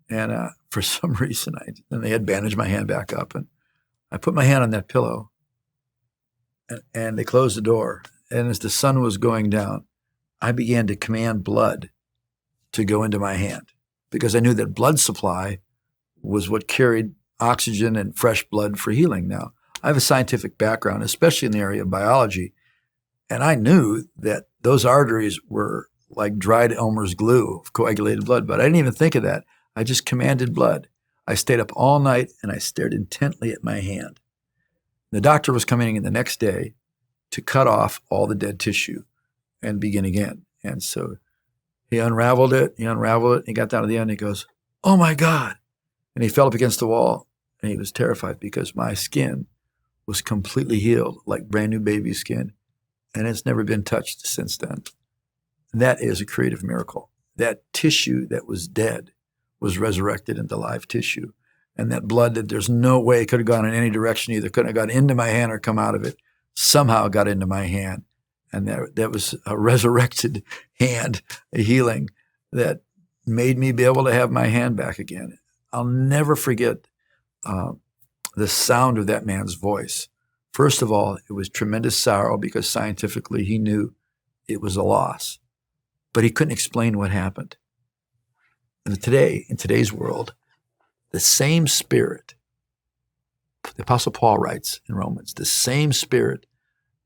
And for some reason, then they had bandaged my hand back up, and I put my hand on that pillow, and they closed the door. And as the sun was going down, I began to command blood to go into my hand because I knew that blood supply was what carried oxygen and fresh blood for healing. Now, I have a scientific background, especially in the area of biology, and I knew that those arteries were like dried Elmer's glue of coagulated blood, but I didn't even think of that. I just commanded blood. I stayed up all night, and I stared intently at my hand. The doctor was coming in the next day to cut off all the dead tissue and begin again. And so he unraveled it, and he got down to the end, and he goes, "Oh my God." And he fell up against the wall, and he was terrified because my skin was completely healed, like brand new baby skin, and it's never been touched since then. And that is a creative miracle. That tissue that was dead was resurrected into live tissue. And that blood that there's no way it could have gone in any direction either, couldn't have gone into my hand or come out of it, somehow got into my hand. And that was a resurrected hand, a healing that made me be able to have my hand back again. I'll never forget the sound of that man's voice. First of all, it was tremendous sorrow because scientifically he knew it was a loss, but he couldn't explain what happened. And today, in today's world, the same Spirit, the Apostle Paul writes in Romans, the same Spirit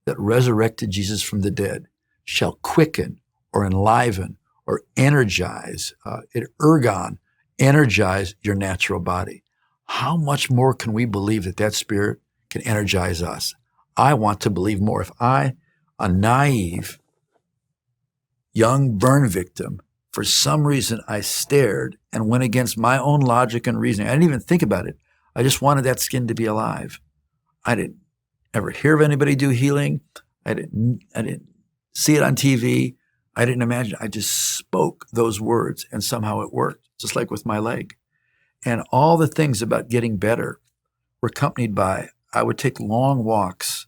that resurrected Jesus from the dead shall quicken or enliven or energize, energize your natural body. How much more can we believe that Spirit can energize us? I want to believe more. If I, a naive young burn victim, for some reason I stared and went against my own logic and reasoning. I didn't even think about it. I just wanted that skin to be alive. I didn't ever hear of anybody do healing. I didn't see it on TV. I didn't imagine. I just spoke those words, and somehow it worked, just like with my leg. And all the things about getting better were accompanied by, I would take long walks,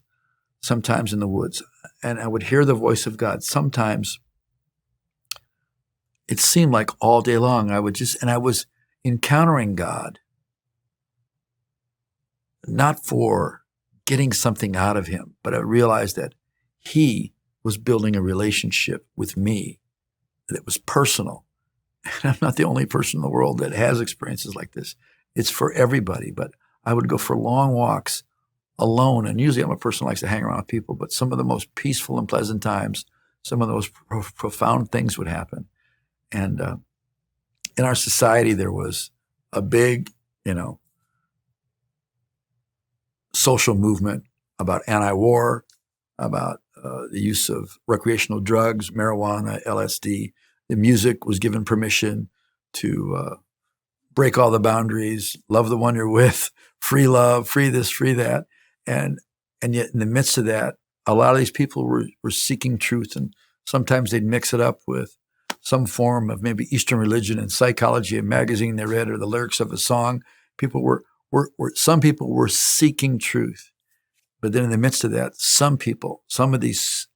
sometimes in the woods, and I would hear the voice of God. Sometimes it seemed like all day long I was encountering God, not for getting something out of him, but I realized that he was building a relationship with me that was personal. And I'm not the only person in the world that has experiences like this. It's for everybody, but I would go for long walks alone. And usually I'm a person who likes to hang around with people, but some of the most peaceful and pleasant times some of the most profound things would happen. And in our society, there was a big, social movement about anti-war, about the use of recreational drugs, marijuana, LSD. The music was given permission to break all the boundaries, love the one you're with, free love, free this, free that. And yet in the midst of that, a lot of these people were seeking truth, and sometimes they'd mix it up with some form of maybe Eastern religion and psychology, a magazine they read, or the lyrics of a song. Some people were seeking truth. But then in the midst of that, some of these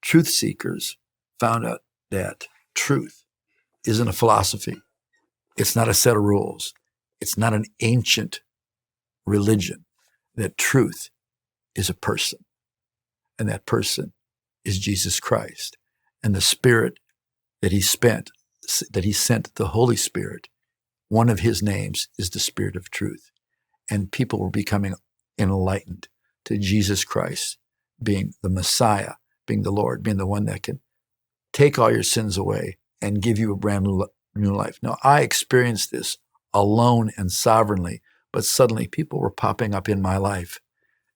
truth seekers found out that truth isn't a philosophy. It's not a set of rules. It's not an ancient religion. That truth is a person. And that person is Jesus Christ. And the Spirit that he sent, the Holy Spirit, one of his names is the Spirit of truth. And people were becoming enlightened to Jesus Christ being the Messiah, being the Lord, being the one that can take all your sins away and give you a brand new life. Now, I experienced this alone and sovereignly, but suddenly people were popping up in my life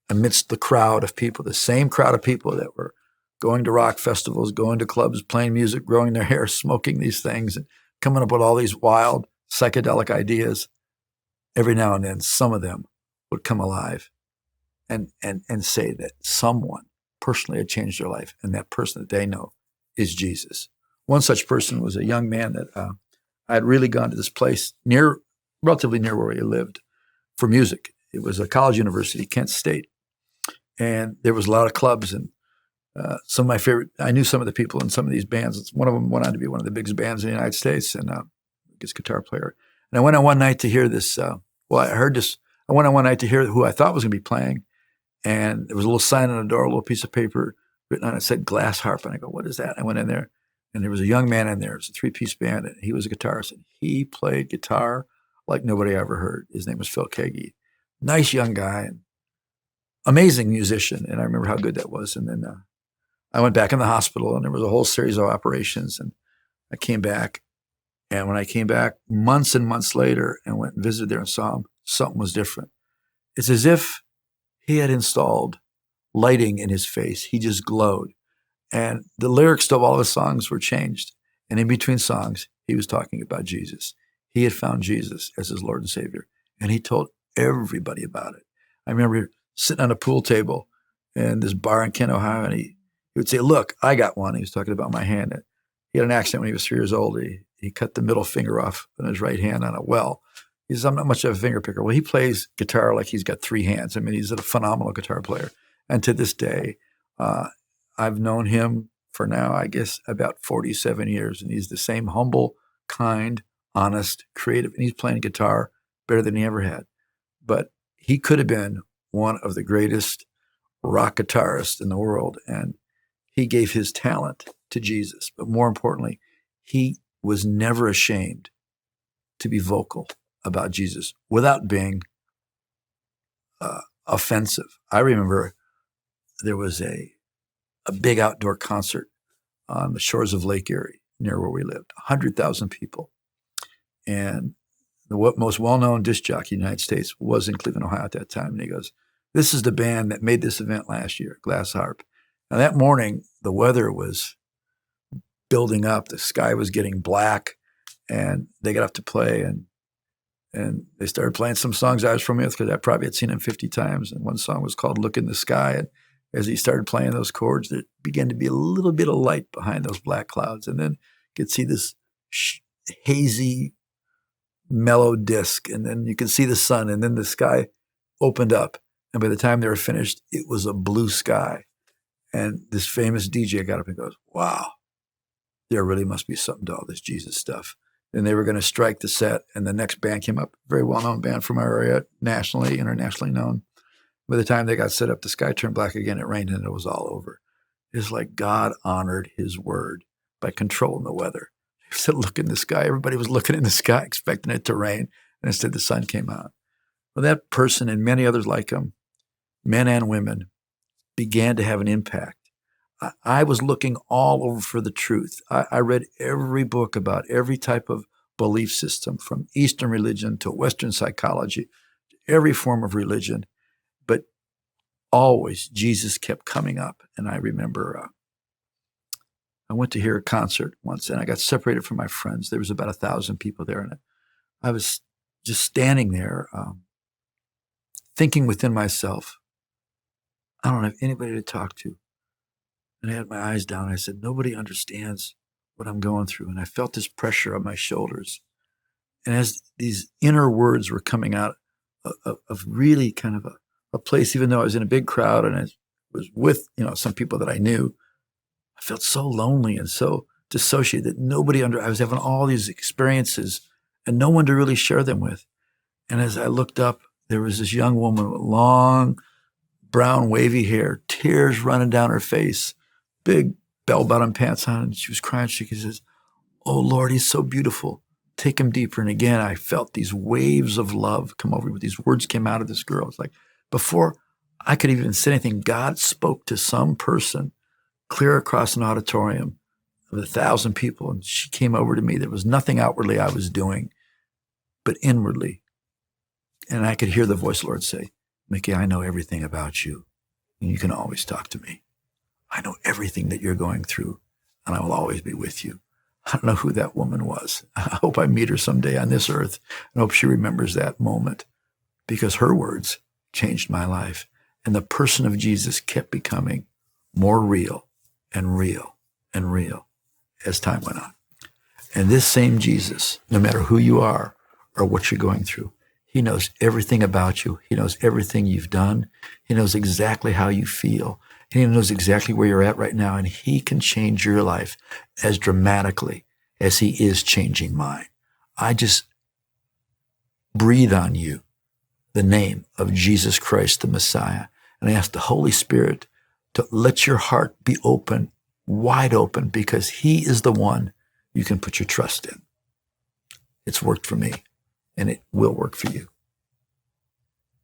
amidst the crowd of people, the same crowd of people that were going to rock festivals, going to clubs, playing music, growing their hair, smoking these things, and coming up with all these wild psychedelic ideas. Every now and then, some of them would come alive and say that someone personally had changed their life, and that person that they know is Jesus. One such person was a young man that I had really gone to this place relatively near where he lived for music. It was a college university, Kent State, and there was a lot of clubs, and some of my favorite, I knew some of the people in some of these bands. One of them went on to be one of the biggest bands in the United States, and his guitar player. And I went on one night to hear this. I went on one night to hear who I thought was going to be playing, and there was a little sign on the door, a little piece of paper written on it, said Glass Harp. And I go, what is that? I went in there, and there was a young man in there. It was a three-piece band, and he was a guitarist. And he played guitar like nobody I ever heard. His name was Phil Kagi. Nice young guy, and amazing musician. And I remember how good that was. And then I went back in the hospital, and there was a whole series of operations. And I came back. And when I came back months and months later and went and visited there and saw him, something was different. It's as if he had installed lighting in his face. He just glowed. And the lyrics to all of his songs were changed. And in between songs, he was talking about Jesus. He had found Jesus as his Lord and Savior. And he told everybody about it. I remember sitting on a pool table in this bar in Kent, Ohio, and he would say, look, I got one. He was talking about my hand. He had an accident when he was 3 years old. He cut the middle finger off on his right hand on a well. He says, I'm not much of a finger picker. Well, he plays guitar like he's got 3 hands. I mean, he's a phenomenal guitar player. And to this day, I've known him for now, I guess, about 47 years. And he's the same humble, kind, honest, creative. And he's playing guitar better than he ever had. But he could have been one of the greatest rock guitarists in the world. And he gave his talent to Jesus. But more importantly, he was never ashamed to be vocal about Jesus without being offensive. I remember there was a big outdoor concert on the shores of Lake Erie near where we lived, 100,000 people. And the most well-known disc jockey in the United States was in Cleveland, Ohio at that time. And he goes, this is the band that made this event last year, Glass Harp. Now that morning, the weather was building up. The sky was getting black, and they got up to play, and they started playing some songs I was familiar with because I probably had seen him 50 times. And one song was called Look in the Sky. And as he started playing those chords, there began to be a little bit of light behind those black clouds. And then you could see this hazy, mellow disc. And then you could see the sun. And then the sky opened up. And by the time they were finished, it was a blue sky. And this famous DJ got up and goes, wow, there really must be something to all this Jesus stuff. And they were going to strike the set, and the next band came up, very well-known band from our area, nationally, internationally known. By the time they got set up, the sky turned black again, it rained, and it was all over. It's like God honored his word by controlling the weather. He said, look in the sky. Everybody was looking in the sky, expecting it to rain, and instead the sun came out. Well, that person and many others like him, men and women, began to have an impact I was looking all over for the truth. I read every book about every type of belief system, from Eastern religion to Western psychology, every form of religion. But always Jesus kept coming up. And I remember I went to hear a concert once, and I got separated from my friends. There was about 1,000 people there, and I was just standing there thinking within myself, I don't have anybody to talk to. And I had my eyes down. I said, nobody understands what I'm going through. And I felt this pressure on my shoulders. And as these inner words were coming out of really kind of a place, even though I was in a big crowd and I was with, some people that I knew, I felt so lonely and so dissociated that I was having all these experiences and no one to really share them with. And as I looked up, there was this young woman with long, brown, wavy hair, tears running down her face, big bell-bottom pants on, and she was crying. She says, "Oh, Lord, he's so beautiful. Take him deeper." And again, I felt these waves of love come over me. These words came out of this girl. It's like before I could even say anything, God spoke to some person clear across an auditorium of 1,000 people, and she came over to me. There was nothing outwardly I was doing, but inwardly. And I could hear the voice of the Lord say, "Mickey, I know everything about you, and you can always talk to me. I know everything that you're going through, and I will always be with you." I don't know who that woman was. I hope I meet her someday on this earth, and hope she remembers that moment, because her words changed my life. And the person of Jesus kept becoming more real and real and real as time went on. And this same Jesus, no matter who you are or what you're going through, he knows everything about you. He knows everything you've done. He knows exactly how you feel. He knows exactly where you're at right now, and he can change your life as dramatically as he is changing mine. I just breathe on you the name of Jesus Christ, the Messiah, and I ask the Holy Spirit to let your heart be open, wide open, because he is the one you can put your trust in. It's worked for me, and it will work for you.